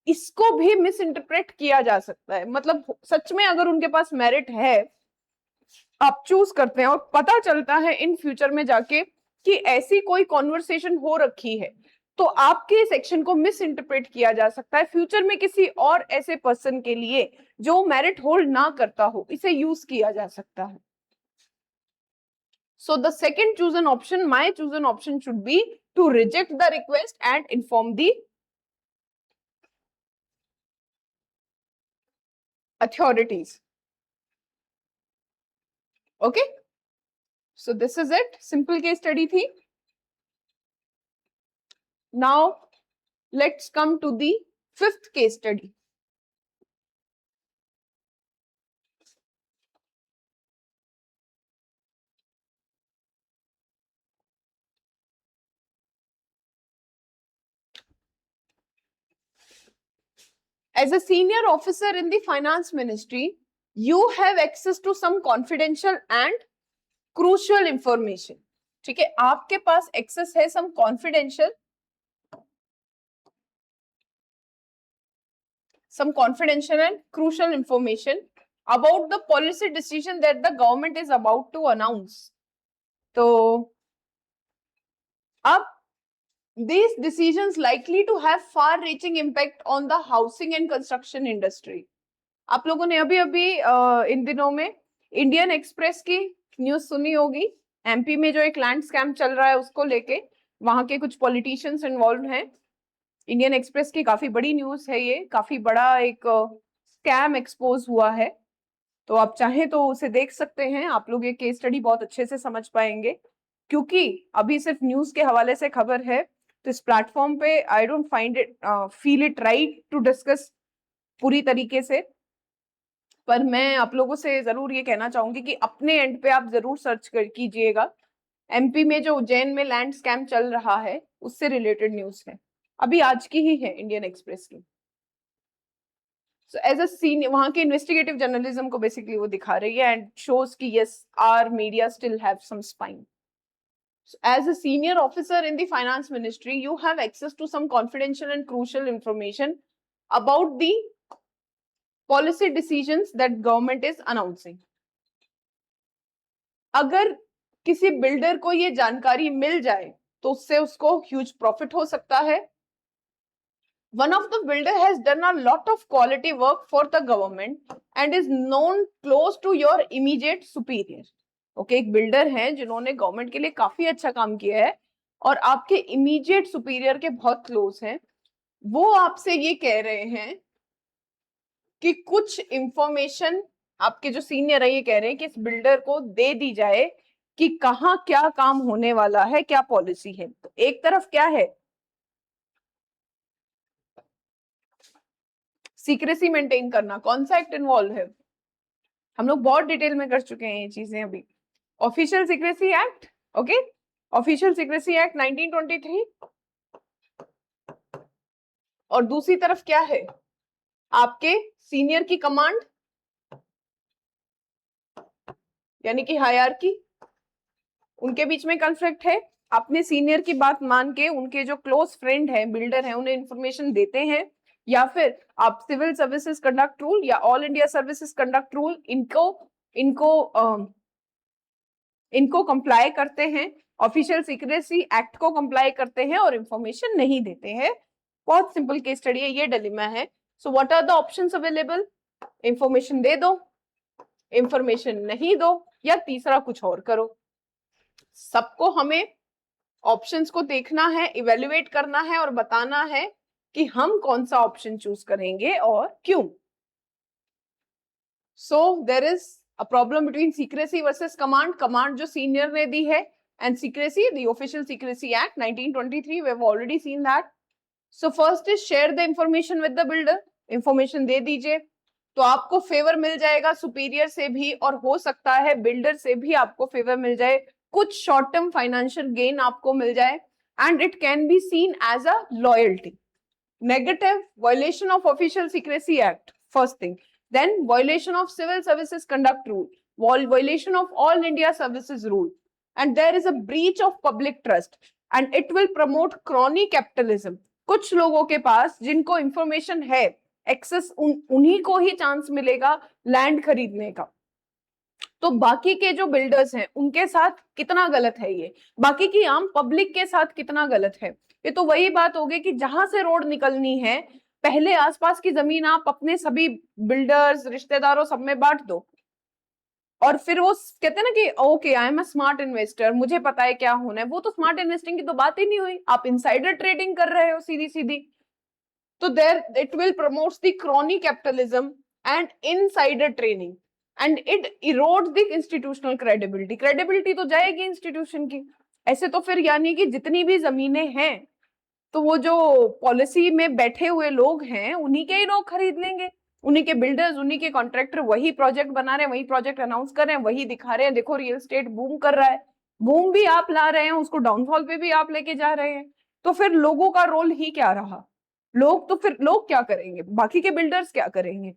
इसको भी मिस इंटरप्रेट किया जा सकता है, मतलब सच में अगर उनके पास मेरिट है आप चूज करते हैं और पता चलता है इन फ्यूचर में जाके कि ऐसी कोई कॉन्वर्सेशन हो रखी है, तो आपके सेक्शन को मिस इंटरप्रेट किया जा सकता है फ्यूचर में किसी और ऐसे पर्सन के लिए जो मेरिट होल्ड ना करता हो, इसे यूज किया जा सकता है। So the second chosen option, my chosen option should be to reject the request and inform the authorities। Okay, so this is it, simple case study थी। Now let's come to the fifth case study। As a senior officer in the finance ministry, you have access to some confidential and crucial information। ठीक है, आपके पास access है some confidential and crucial information about the policy decision that the government is about to announce। तो अब these decisions likely to have far-reaching impact on the housing and construction industry। आप लोगों ने अभी अभी इन दिनों में इंडियन एक्सप्रेस की न्यूज सुनी होगी। एमपी में जो एक लैंड स्कैम चल रहा है उसको लेके वहां के कुछ पॉलिटिशियंस इन्वॉल्व हैं। इंडियन एक्सप्रेस की काफी बड़ी न्यूज है ये, काफी बड़ा एक स्कैम एक्सपोज हुआ है। तो आप चाहें तो उसे देख सकते हैं, आप लोग ये केस स्टडी बहुत अच्छे से समझ पाएंगे। क्योंकि अभी सिर्फ न्यूज के हवाले से खबर है तो इस प्लेटफॉर्म पे I don't find it feel it right to discuss पूरी तरीके से। पर मैं आप लोगों से जरूर ये कहना चाहूंगी कि अपने एंड पे आप जरूर सर्च कर कीजिएगा। एमपी में जो उज्जैन में लैंड स्कैम चल रहा है उससे रिलेटेड न्यूज है, अभी आज की ही है इंडियन एक्सप्रेस की। सो एज अ सीनियर, वहां के इन्वेस्टिगेटिव जर्नलिज्म को बेसिकली वो दिखा रही है एंड शोज कि yes our media still have some spine. So as a senior officer in the finance ministry, you have access to some confidential and crucial information about the policy decisions that government is announcing। अगर किसी builder को ये जानकारी मिल जाए तो उससे उसको huge profit हो सकता है। One of the builder has done a lot of quality work for the government and is known close to your immediate superior. Okay, एक बिल्डर हैं जिन्होंने गवर्नमेंट के लिए काफी अच्छा काम किया है और आपके इमीडिएट सुपीरियर के बहुत क्लोज हैं। वो आपसे ये कह रहे हैं कि कुछ इंफॉर्मेशन आपके जो सीनियर है ये कह रहे हैं कि इस बिल्डर को दे दी जाए कि कहाँ क्या काम होने वाला है, क्या पॉलिसी है। तो एक तरफ क्या है, सीक्रेसी मेंटेन करना। कौन सा एक्ट इन्वॉल्व है, हम लोग बहुत डिटेल में कर चुके हैं ये चीजें अभी। Official secrecy act, okay, official secrecy act 1923। और दूसरी तरफ क्या है, आपके सीनियर की कमांड, यानी कि हायरार्की, उनके बीच में कॉन्फ्लिक्ट है। अपने सीनियर की बात मान के उनके जो क्लोज फ्रेंड है, बिल्डर है, उन्हें इंफॉर्मेशन देते हैं, या फिर आप सिविल सर्विसेज कंडक्ट रूल या all India services conduct rule इनको इनको इनको कंप्लाई करते हैं, ऑफिशियल सीक्रेसी एक्ट को कंप्लाई करते हैं और इंफॉर्मेशन नहीं देते हैं। बहुत सिंपल केस स्टडी है, ये डिलेमा है। So what are the options available, information दे दो, इंफॉर्मेशन नहीं दो, या तीसरा कुछ और करो। सबको हमें ऑप्शंस को देखना है, इवेल्युएट करना है और बताना है कि हम कौन सा ऑप्शन चूज करेंगे और क्यों। So there is a problem between secrecy versus command. Command जो सीनियर ने दी है and secrecy, the official secrecy act 1923, we have already seen that. So first is share the information with the builder, information दे दीजिए तो आपको favour मिल जाएगा superior से भी, और हो सकता है बिल्डर से भी आपको फेवर मिल जाए, कुछ शॉर्ट टर्म फाइनेंशियल गेन आपको मिल जाए, and it can be seen as a loyalty. Negative, violation of official secrecy act, first thing, then violation of civil services conduct rule, violation of all India services rule, and there is a breach of public trust and it will promote crony capitalism। कुछ लोगों के पास जिनको information है access, उन्हीं को ही chance मिलेगा land खरीदने का। तो बाकी के जो बिल्डर्स हैं उनके साथ कितना गलत है ये, बाकी की आम पब्लिक के साथ कितना गलत है। ये तो वही बात होगी कि जहां से रोड निकलनी है, पहले आसपास की जमीन आप अपने सभी बिल्डर्स, रिश्तेदारों सब में बांट दो, और फिर वो कहते हैं ना कि okay I am a smart investor, मुझे पता है क्या होना है। वो तो स्मार्ट इन्वेस्टिंग की तो बात ही नहीं हुई, आप इनसाइडर ट्रेडिंग कर रहे हो सीधी सीधी। तो there it will promotes the crony capitalism and insider trading and it erodes the institutional credibility. Credibility तो जाएगी इंस्टीट्यूशन की। ऐसे तो फिर यानी कि जितनी भी जमीनें हैं तो वो जो पॉलिसी में बैठे हुए लोग हैं उन्हीं के ही लोग खरीद लेंगे, उन्हीं के बिल्डर्स, उन्हीं के कॉन्ट्रैक्टर वही प्रोजेक्ट बना रहे हैं, वही प्रोजेक्ट अनाउंस कर रहे हैं, वही दिखा रहे हैं, देखो रियल एस्टेट बूम कर रहा है। बूम भी आप ला रहे हैं, उसको डाउनफॉल पे भी आप लेके जा रहे हैं। तो फिर लोगों का रोल ही क्या रहा, लोग तो फिर लोग क्या करेंगे, बाकी के बिल्डर्स क्या करेंगे।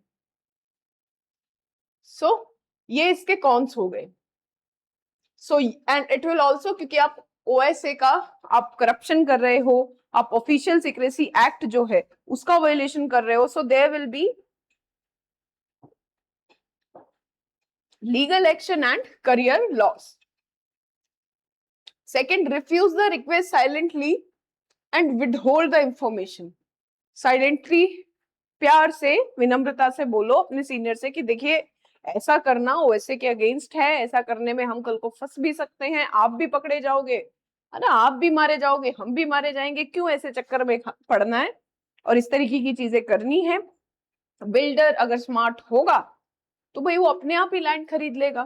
सो ये इसके कॉन्स हो गए। So and it will also, क्योंकि आप ओएसए का आप करप्शन कर रहे हो, आप ऑफिशियल सीक्रेसी एक्ट जो है उसका वायलेशन कर रहे हो, so there will be legal action and career loss. Second, refuse the request silently and withhold the information. Silently, प्यार से, विनम्रता से बोलो अपने सीनियर से कि देखिए ऐसा करना ओएसए के अगेंस्ट है, ऐसा करने में हम कल को फंस भी सकते हैं, आप भी पकड़े जाओगे, है ना, आप भी मारे जाओगे, हम भी मारे जाएंगे, क्यों ऐसे चक्कर में पड़ना है, और इस तरीके की चीजें करनी है। बिल्डर अगर स्मार्ट होगा तो भाई वो अपने आप ही लैंड खरीद लेगा,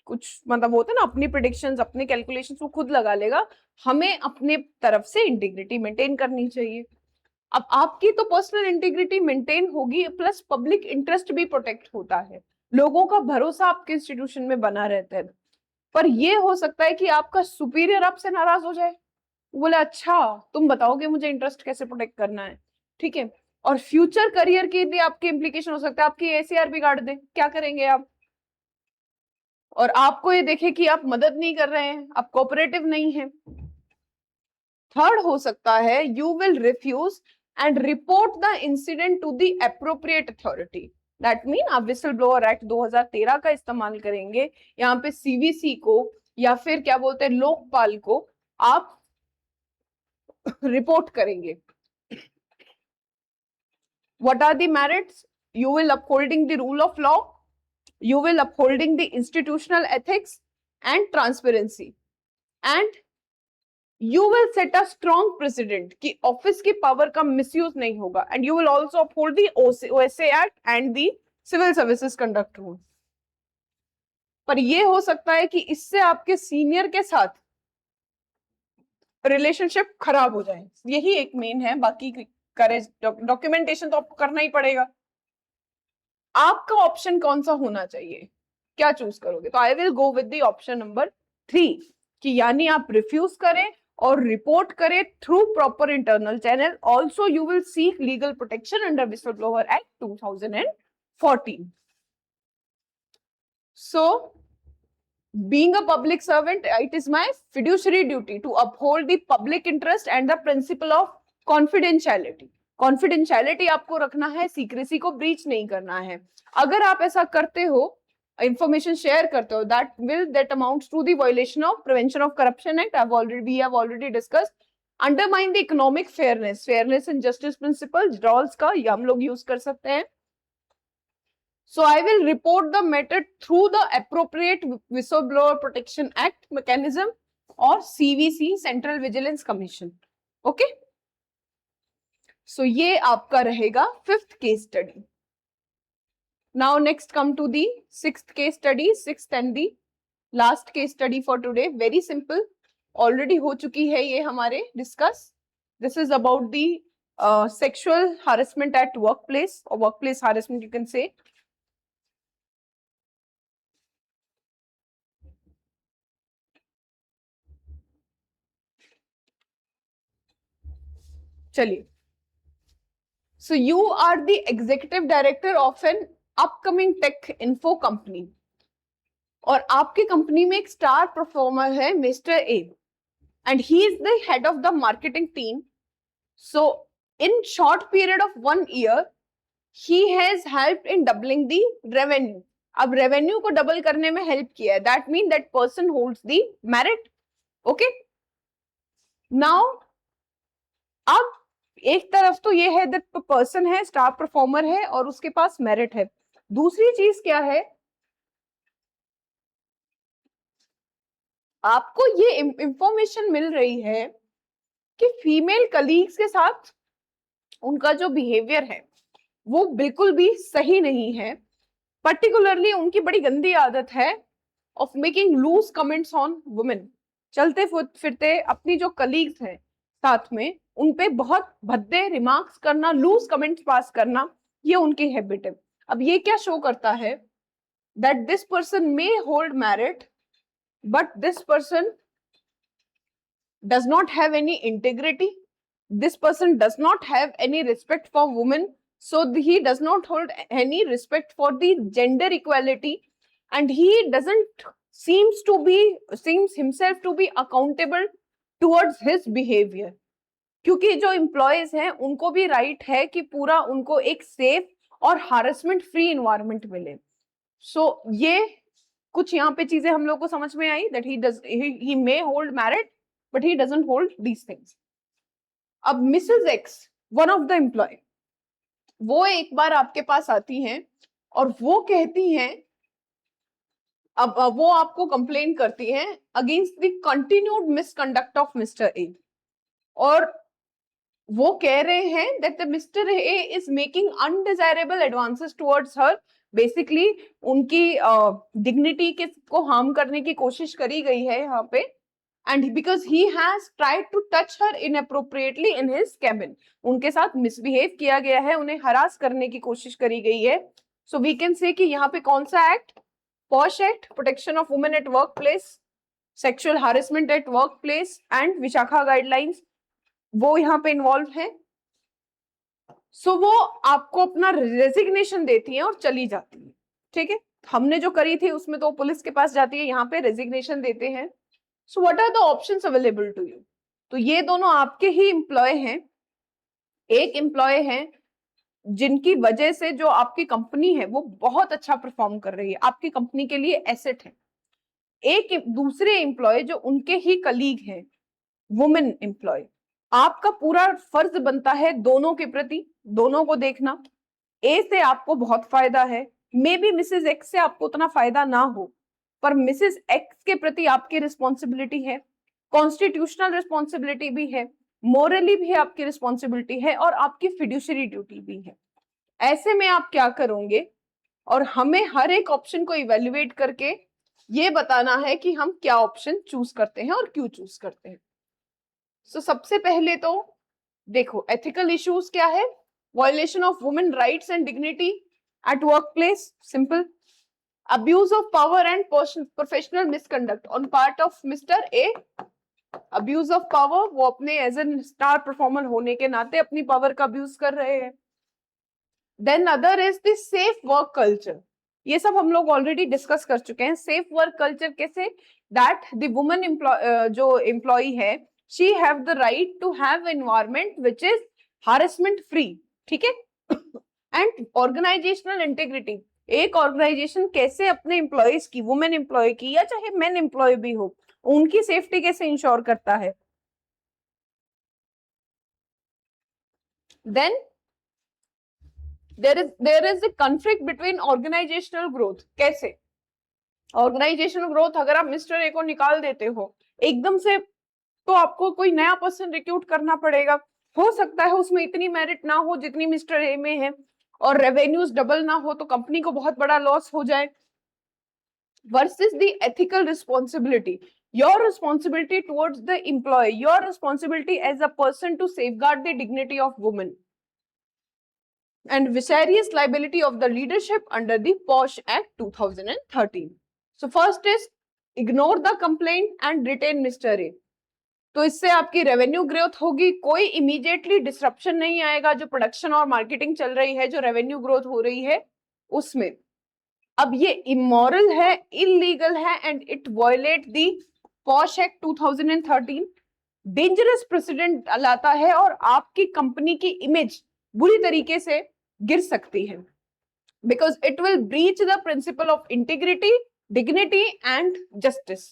कुछ मतलब होता है ना, अपनी प्रिडिक्शंस, अपने कैलकुलेशंस वो खुद लगा लेगा। हमें अपने तरफ से इंटीग्रिटी मेंटेन करनी चाहिए। अब आपकी तो पर्सनल इंटीग्रिटी मेंटेन होगी, प्लस पब्लिक इंटरेस्ट भी प्रोटेक्ट होता है, लोगों का भरोसा आपके इंस्टीट्यूशन में बना रहता है। पर ये हो सकता है कि आपका सुपीरियर आपसे नाराज हो जाए, बोले अच्छा तुम बताओगे मुझे इंटरेस्ट कैसे प्रोटेक्ट करना है, ठीक है, और फ्यूचर करियर की भी आपकी इंप्लीकेशन हो सकता है, आपकी एसीआर बिगाड़ दे, क्या करेंगे आप। और आपको ये देखे कि आप मदद नहीं कर रहे हैं, आप कोऑपरेटिव नहीं है। थर्ड हो सकता है you will refuse and report the incident to the appropriate authority. That mean आप विसल ब्लोअर एक्ट 2013 का इस्तेमाल करेंगे, यहाँ पे सीवीसी को या फिर क्या बोलते हैं लोकपाल को आप रिपोर्ट करेंगे। What are the merits? You will upholding the rule of law, you will upholding the institutional ethics and transparency, and you will set a strong precedent कि ऑफिस की पावर का मिसयूज नहीं होगा, and you will also uphold the OSA Act and the Civil Services Conduct Rule. पर ये हो सकता है कि इससे आपके सीनियर के साथ रिलेशनशिप खराब हो जाए, यही एक मेन है, बाकी करे डॉक्यूमेंटेशन तो आपको करना ही पड़ेगा. आपका ऑप्शन कौन सा होना चाहिए, क्या चूज करोगे? तो I will go with the option number 3 कि यानी आप रिफ्यूज करें और रिपोर्ट करें through proper internal channel. Also you will seek legal protection under whistleblower act 2014. So being a public servant, it is my fiduciary duty to uphold the public interest and the principle of confidentiality. Confidentiality आपको रखना है, secrecy को breach नहीं करना है. अगर आप ऐसा करते हो, इंफॉर्मेशन शेयर करते हो, that amounts to the violation of Prevention of Corruption Act. We have already discussed. Undermine the economic fairness and justice principles, draws का ये हम लोग यूज कर सकते हैं. So I will report the matter through the appropriate Whistleblower Protection Act mechanism or CVC, Central Vigilance Commission. Okay? So ये आपका रहेगा 5th case study. Now next come to the 6th case study, 6th and the last case study for today. Very simple. Already हो चुकी है ये हमारे discuss. This is about the sexual harassment at workplace or workplace harassment, you can say. चलिए. So you are the executive director of an upcoming tech info company और आपकी company में एक स्टार परफॉर्मर है mister A and he is the head of the marketing team. So in short period of 1 year he has helped in doubling the revenue. अब revenue को double करने में help किया है. That means that person holds the merit. Okay? Now अब एक तरफ तो ये है दैट पर्सन है, स्टार परफॉर्मर है और उसके पास मेरिट है. दूसरी चीज क्या है, आपको ये इंफॉर्मेशन मिल रही है कि फीमेल कलीग्स के साथ उनका जो बिहेवियर है वो बिल्कुल भी सही नहीं है. पर्टिकुलरली उनकी बड़ी गंदी आदत है of making loose comments on women. चलते फिरते अपनी जो कलीग्स हैं साथ में उनपे बहुत भद्दे रिमार्क्स करना, लूज कमेंट्स पास करना, ये उनकी हैबिट है. अब ये क्या शो करता है, that this person may hold merit but this person does not have any integrity, this person does not have any respect for women, so he does not hold any respect for the gender equality and he doesn't seems himself to be accountable towards his behavior. क्योंकि जो employees हैं उनको भी right है कि पूरा उनको एक सेफ और हारेसमेंट फ्री इन्वायरमेंट मिले. सो ये कुछ यहाँ पे चीजें हम लोग को समझ में आई that he may hold merit but he doesn't hold these things. अब Mrs X, one of the employee, वो एक बार आपके पास आती हैं और वो कहती हैं, अब वो आपको कंप्लेन करती हैं against the continued misconduct of Mister A और वो कह रहे हैं that the Mister A is making undesirable advances towards her. Basically उनकी डिग्निटी को हार्म करने की कोशिश करी गई है यहाँ पे and because he has tried to touch her inappropriately in his cabin. उनके साथ मिसबिहेव किया गया है, उन्हें हरास करने की कोशिश करी गई है. सो वी कैन से कि यहाँ पे कौन सा act, posh act, protection of women at work place, sexual harassment at work place and Vishakha guidelines, वो यहाँ पे इन्वॉल्व है. सो वो आपको अपना रेजिग्नेशन देती है और चली जाती है. ठीक है, हमने जो करी थी उसमें तो पुलिस के पास जाती है, यहाँ पे रेजिग्नेशन देते हैं. So what are the options available to you? तो ये दोनों आपके ही एम्प्लॉय हैं. एक एम्प्लॉय है जिनकी वजह से जो आपकी कंपनी है वो बहुत अच्छा परफॉर्म कर रही है, आपकी कंपनी के लिए एसेट है. एक दूसरे एम्प्लॉय जो उनके ही कलीग हैं, वुमेन एम्प्लॉय. आपका पूरा फर्ज बनता है दोनों के प्रति, दोनों को देखना। ए से आपको बहुत फायदा है, मे बी मिसेस एक्स से आपको उतना फायदा ना हो, पर मिसेस एक्स के प्रति आपकी रिस्पॉन्सिबिलिटी है, कॉन्स्टिट्यूशनल रिस्पॉन्सिबिलिटी भी है, मोरली भी आपकी रिस्पॉन्सिबिलिटी है और आपकी फिड्यूशरी ड्यूटी भी है। ऐसे में आप क्या करोगे, और हमें हर एक ऑप्शन को इवेल्युएट करके ये बताना है कि हम क्या ऑप्शन चूज करते हैं और क्यों चूज करते हैं। सो सबसे पहले तो देखो एथिकल इश्यूज क्या है, violation of women rights and dignity at work place, simple. Abuse of power and professional misconduct on part of Mister A. Abuse of power, वो अपने एज एन स्टार परफॉर्मर होने के नाते अपनी पावर का abuse कर रहे हैं। Then other is the safe work culture, ये सब हम लोग ऑलरेडी डिस्कस कर चुके हैं। सेफ वर्क कल्चर कैसे, दैट द वुमन जो एम्प्लॉय है, she have the right to have environment which is harassment free, ठीक है। एंड ऑर्गेनाइजेशनल इंटीग्रिटी, एक ऑर्गेनाइजेशन कैसे अपने एम्प्लॉयज की, वुमेन एम्प्लॉय की या चाहे मेन एम्प्लॉय भी हो, उनकी सेफ्टी कैसे इंश्योर करता है। Then there is a conflict between organizational growth, कैसे ऑर्गेनाइजेशनल ग्रोथ, अगर आप मिस्टर ए को निकाल देते हो एकदम से, तो आपको कोई नया पर्सन रिक्रूट करना पड़ेगा, हो सकता है उसमें इतनी मेरिट ना हो जितनी मिस्टर ए में है, और रेवेन्यूज डबल ना हो तो कंपनी को बहुत बड़ा लॉस हो जाए। Versus the ethical responsibility, your responsibility towards the employee, your responsibility as a person to safeguard the dignity of women and vicarious liability of the leadership under the POSH Act 2013. So first is ignore the complaint and retain Mr. A. तो इससे आपकी revenue growth होगी, कोई immediately disruption नहीं आएगा, जो production और marketing चल रही है, जो रेवेन्यू ग्रोथ हो रही है उसमें। अब ये इमोरल है, इलीगल है and it violate the posh act 2013, dangerous president लाता है और आपकी कंपनी की इमेज बुरी तरीके से गिर सकती है, because it will breach the principle of integrity, dignity and justice.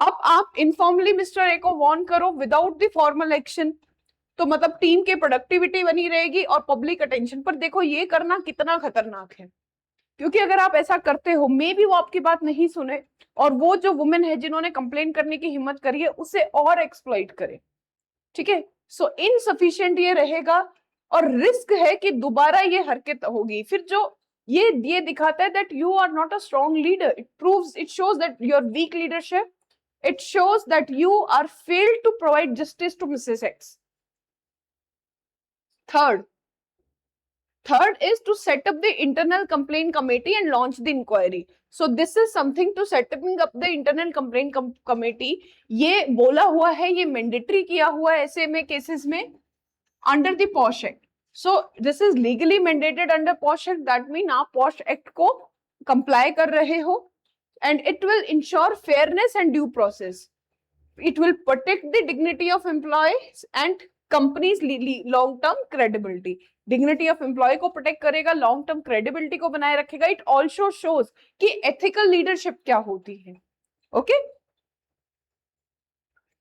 अब आप इनफॉर्मली मिस्टर ए को वार्न करो विदाउट द फॉर्मल एक्शन, तो मतलब टीम की प्रोडक्टिविटी बनी रहेगी और पब्लिक अटेंशन पर। देखो ये करना कितना खतरनाक है, क्योंकि अगर आप ऐसा करते हो, मे बी वो आपकी बात नहीं सुने और वो जो वुमेन है जिन्होंने कंप्लेन करने की हिम्मत करी है उसे और एक्सप्लॉइट करे, ठीक है। सो इनसफिशिएंट ये रहेगा और रिस्क है कि दोबारा ये हरकत होगी। फिर जो ये दिखाता है that you are not a strong leader, it proves, it shows that your weak leadership, it shows that you are failed to provide justice to Mrs X. Third is to set up the internal complaint committee and launch the inquiry. So this is something to setting up the internal complaint committee. ये बोला हुआ है, ये mandatory किया हुआ है ऐसे में केसेस में under the POSH Act. So this is legally mandated under POSH Act. That mean आप POSH Act को comply कर रहे हो, and it will ensure fairness and due process. It will protect the dignity of employees and companies long term credibility. Dignity of employee को protect करेगा, long term credibility को बनाए रखेगा। इट ऑल्सो शोज कि ethical leadership क्या होती है। Okay,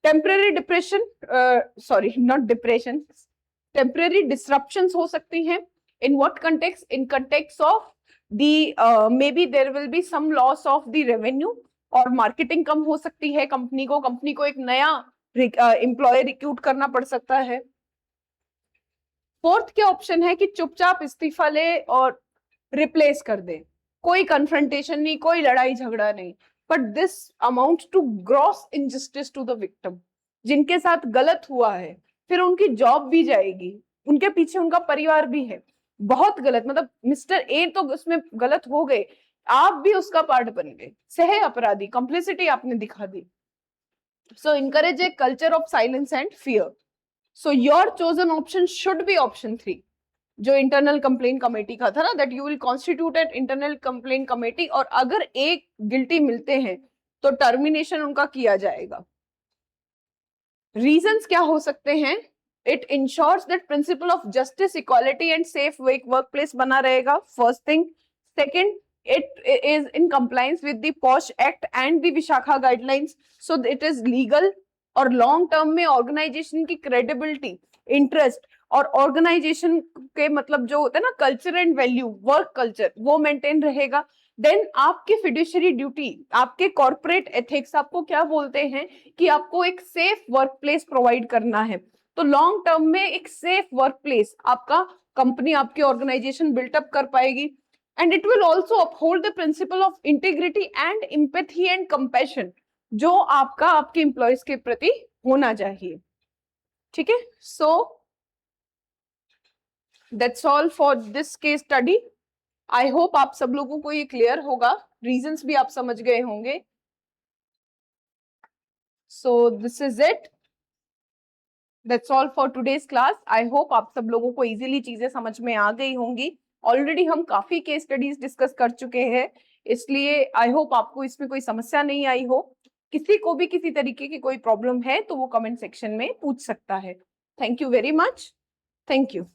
temporary depression, sorry not depression, temporary disruptions हो सकती हैं। In what context, in context of the maybe there will be some loss of the revenue, और मार्केटिंग कम हो सकती है, कंपनी को एक नया एम्प्लॉय रिक्रूट करना पड़ सकता है। फोर्थ क्या ऑप्शन है कि चुपचाप इस्तीफा ले और रिप्लेस कर दे, कोई कन्फ्रंटेशन नहीं, कोई लड़ाई झगड़ा नहीं, but this amount to gross injustice to the victim. जिनके साथ गलत हुआ है फिर उनकी जॉब भी जाएगी, उनके पीछे उनका परिवार भी है, बहुत गलत, मतलब मिस्टर ए तो उसमें गलत हो गए, आप भी उसका पार्ट बन गए, सह अपराधी, कंप्लिसिटी आपने दिखा दी। So encourage a culture of silence and fear. So your chosen option should be option 3, जो इंटरनल कंप्लेंट कमेटी का था ना, that you will constitute an internal complaint committee, और अगर एक गिल्टी मिलते हैं तो टर्मिनेशन उनका किया जाएगा। रीजंस क्या हो सकते हैं? It ensures that principle of justice, equality and safe workplace बना रहेगा, first thing. Second, it is in compliance with the POSH Act and the Vishakha guidelines, so it is legal। और long term में organisation की credibility interest और organisation के मतलब जो होता है ना culture and value, work culture, वो मेंटेन रहेगा। देन आपकी फिड्यूशरी ड्यूटी, आपके कॉर्पोरेट एथिक्स आपको क्या बोलते हैं कि आपको एक सेफ वर्क प्लेस प्रोवाइड करना है। तो लॉन्ग टर्म में एक सेफ वर्क प्लेस आपका कंपनी, आपकी ऑर्गेनाइजेशन बिल्टअप कर पाएगी। And it will also uphold the principle of integrity and empathy and compassion, जो आपका आपके एम्प्लॉयज के प्रति होना चाहिए। ठीक है, so that's all for this case study. I hope आप सब लोगों को ये क्लियर होगा, रीजंस भी आप समझ गए होंगे। So this is it, that's all for today's class. I hope आप सब लोगों को इजीली चीजें समझ में आ गई होंगी। ऑलरेडी हम काफी केस स्टडीज डिस्कस कर चुके हैं, इसलिए आई होप आपको इसमें कोई समस्या नहीं आई हो। किसी को भी किसी तरीके की कोई प्रॉब्लम है तो वो कमेंट सेक्शन में पूछ सकता है। Thank you very much, thank you.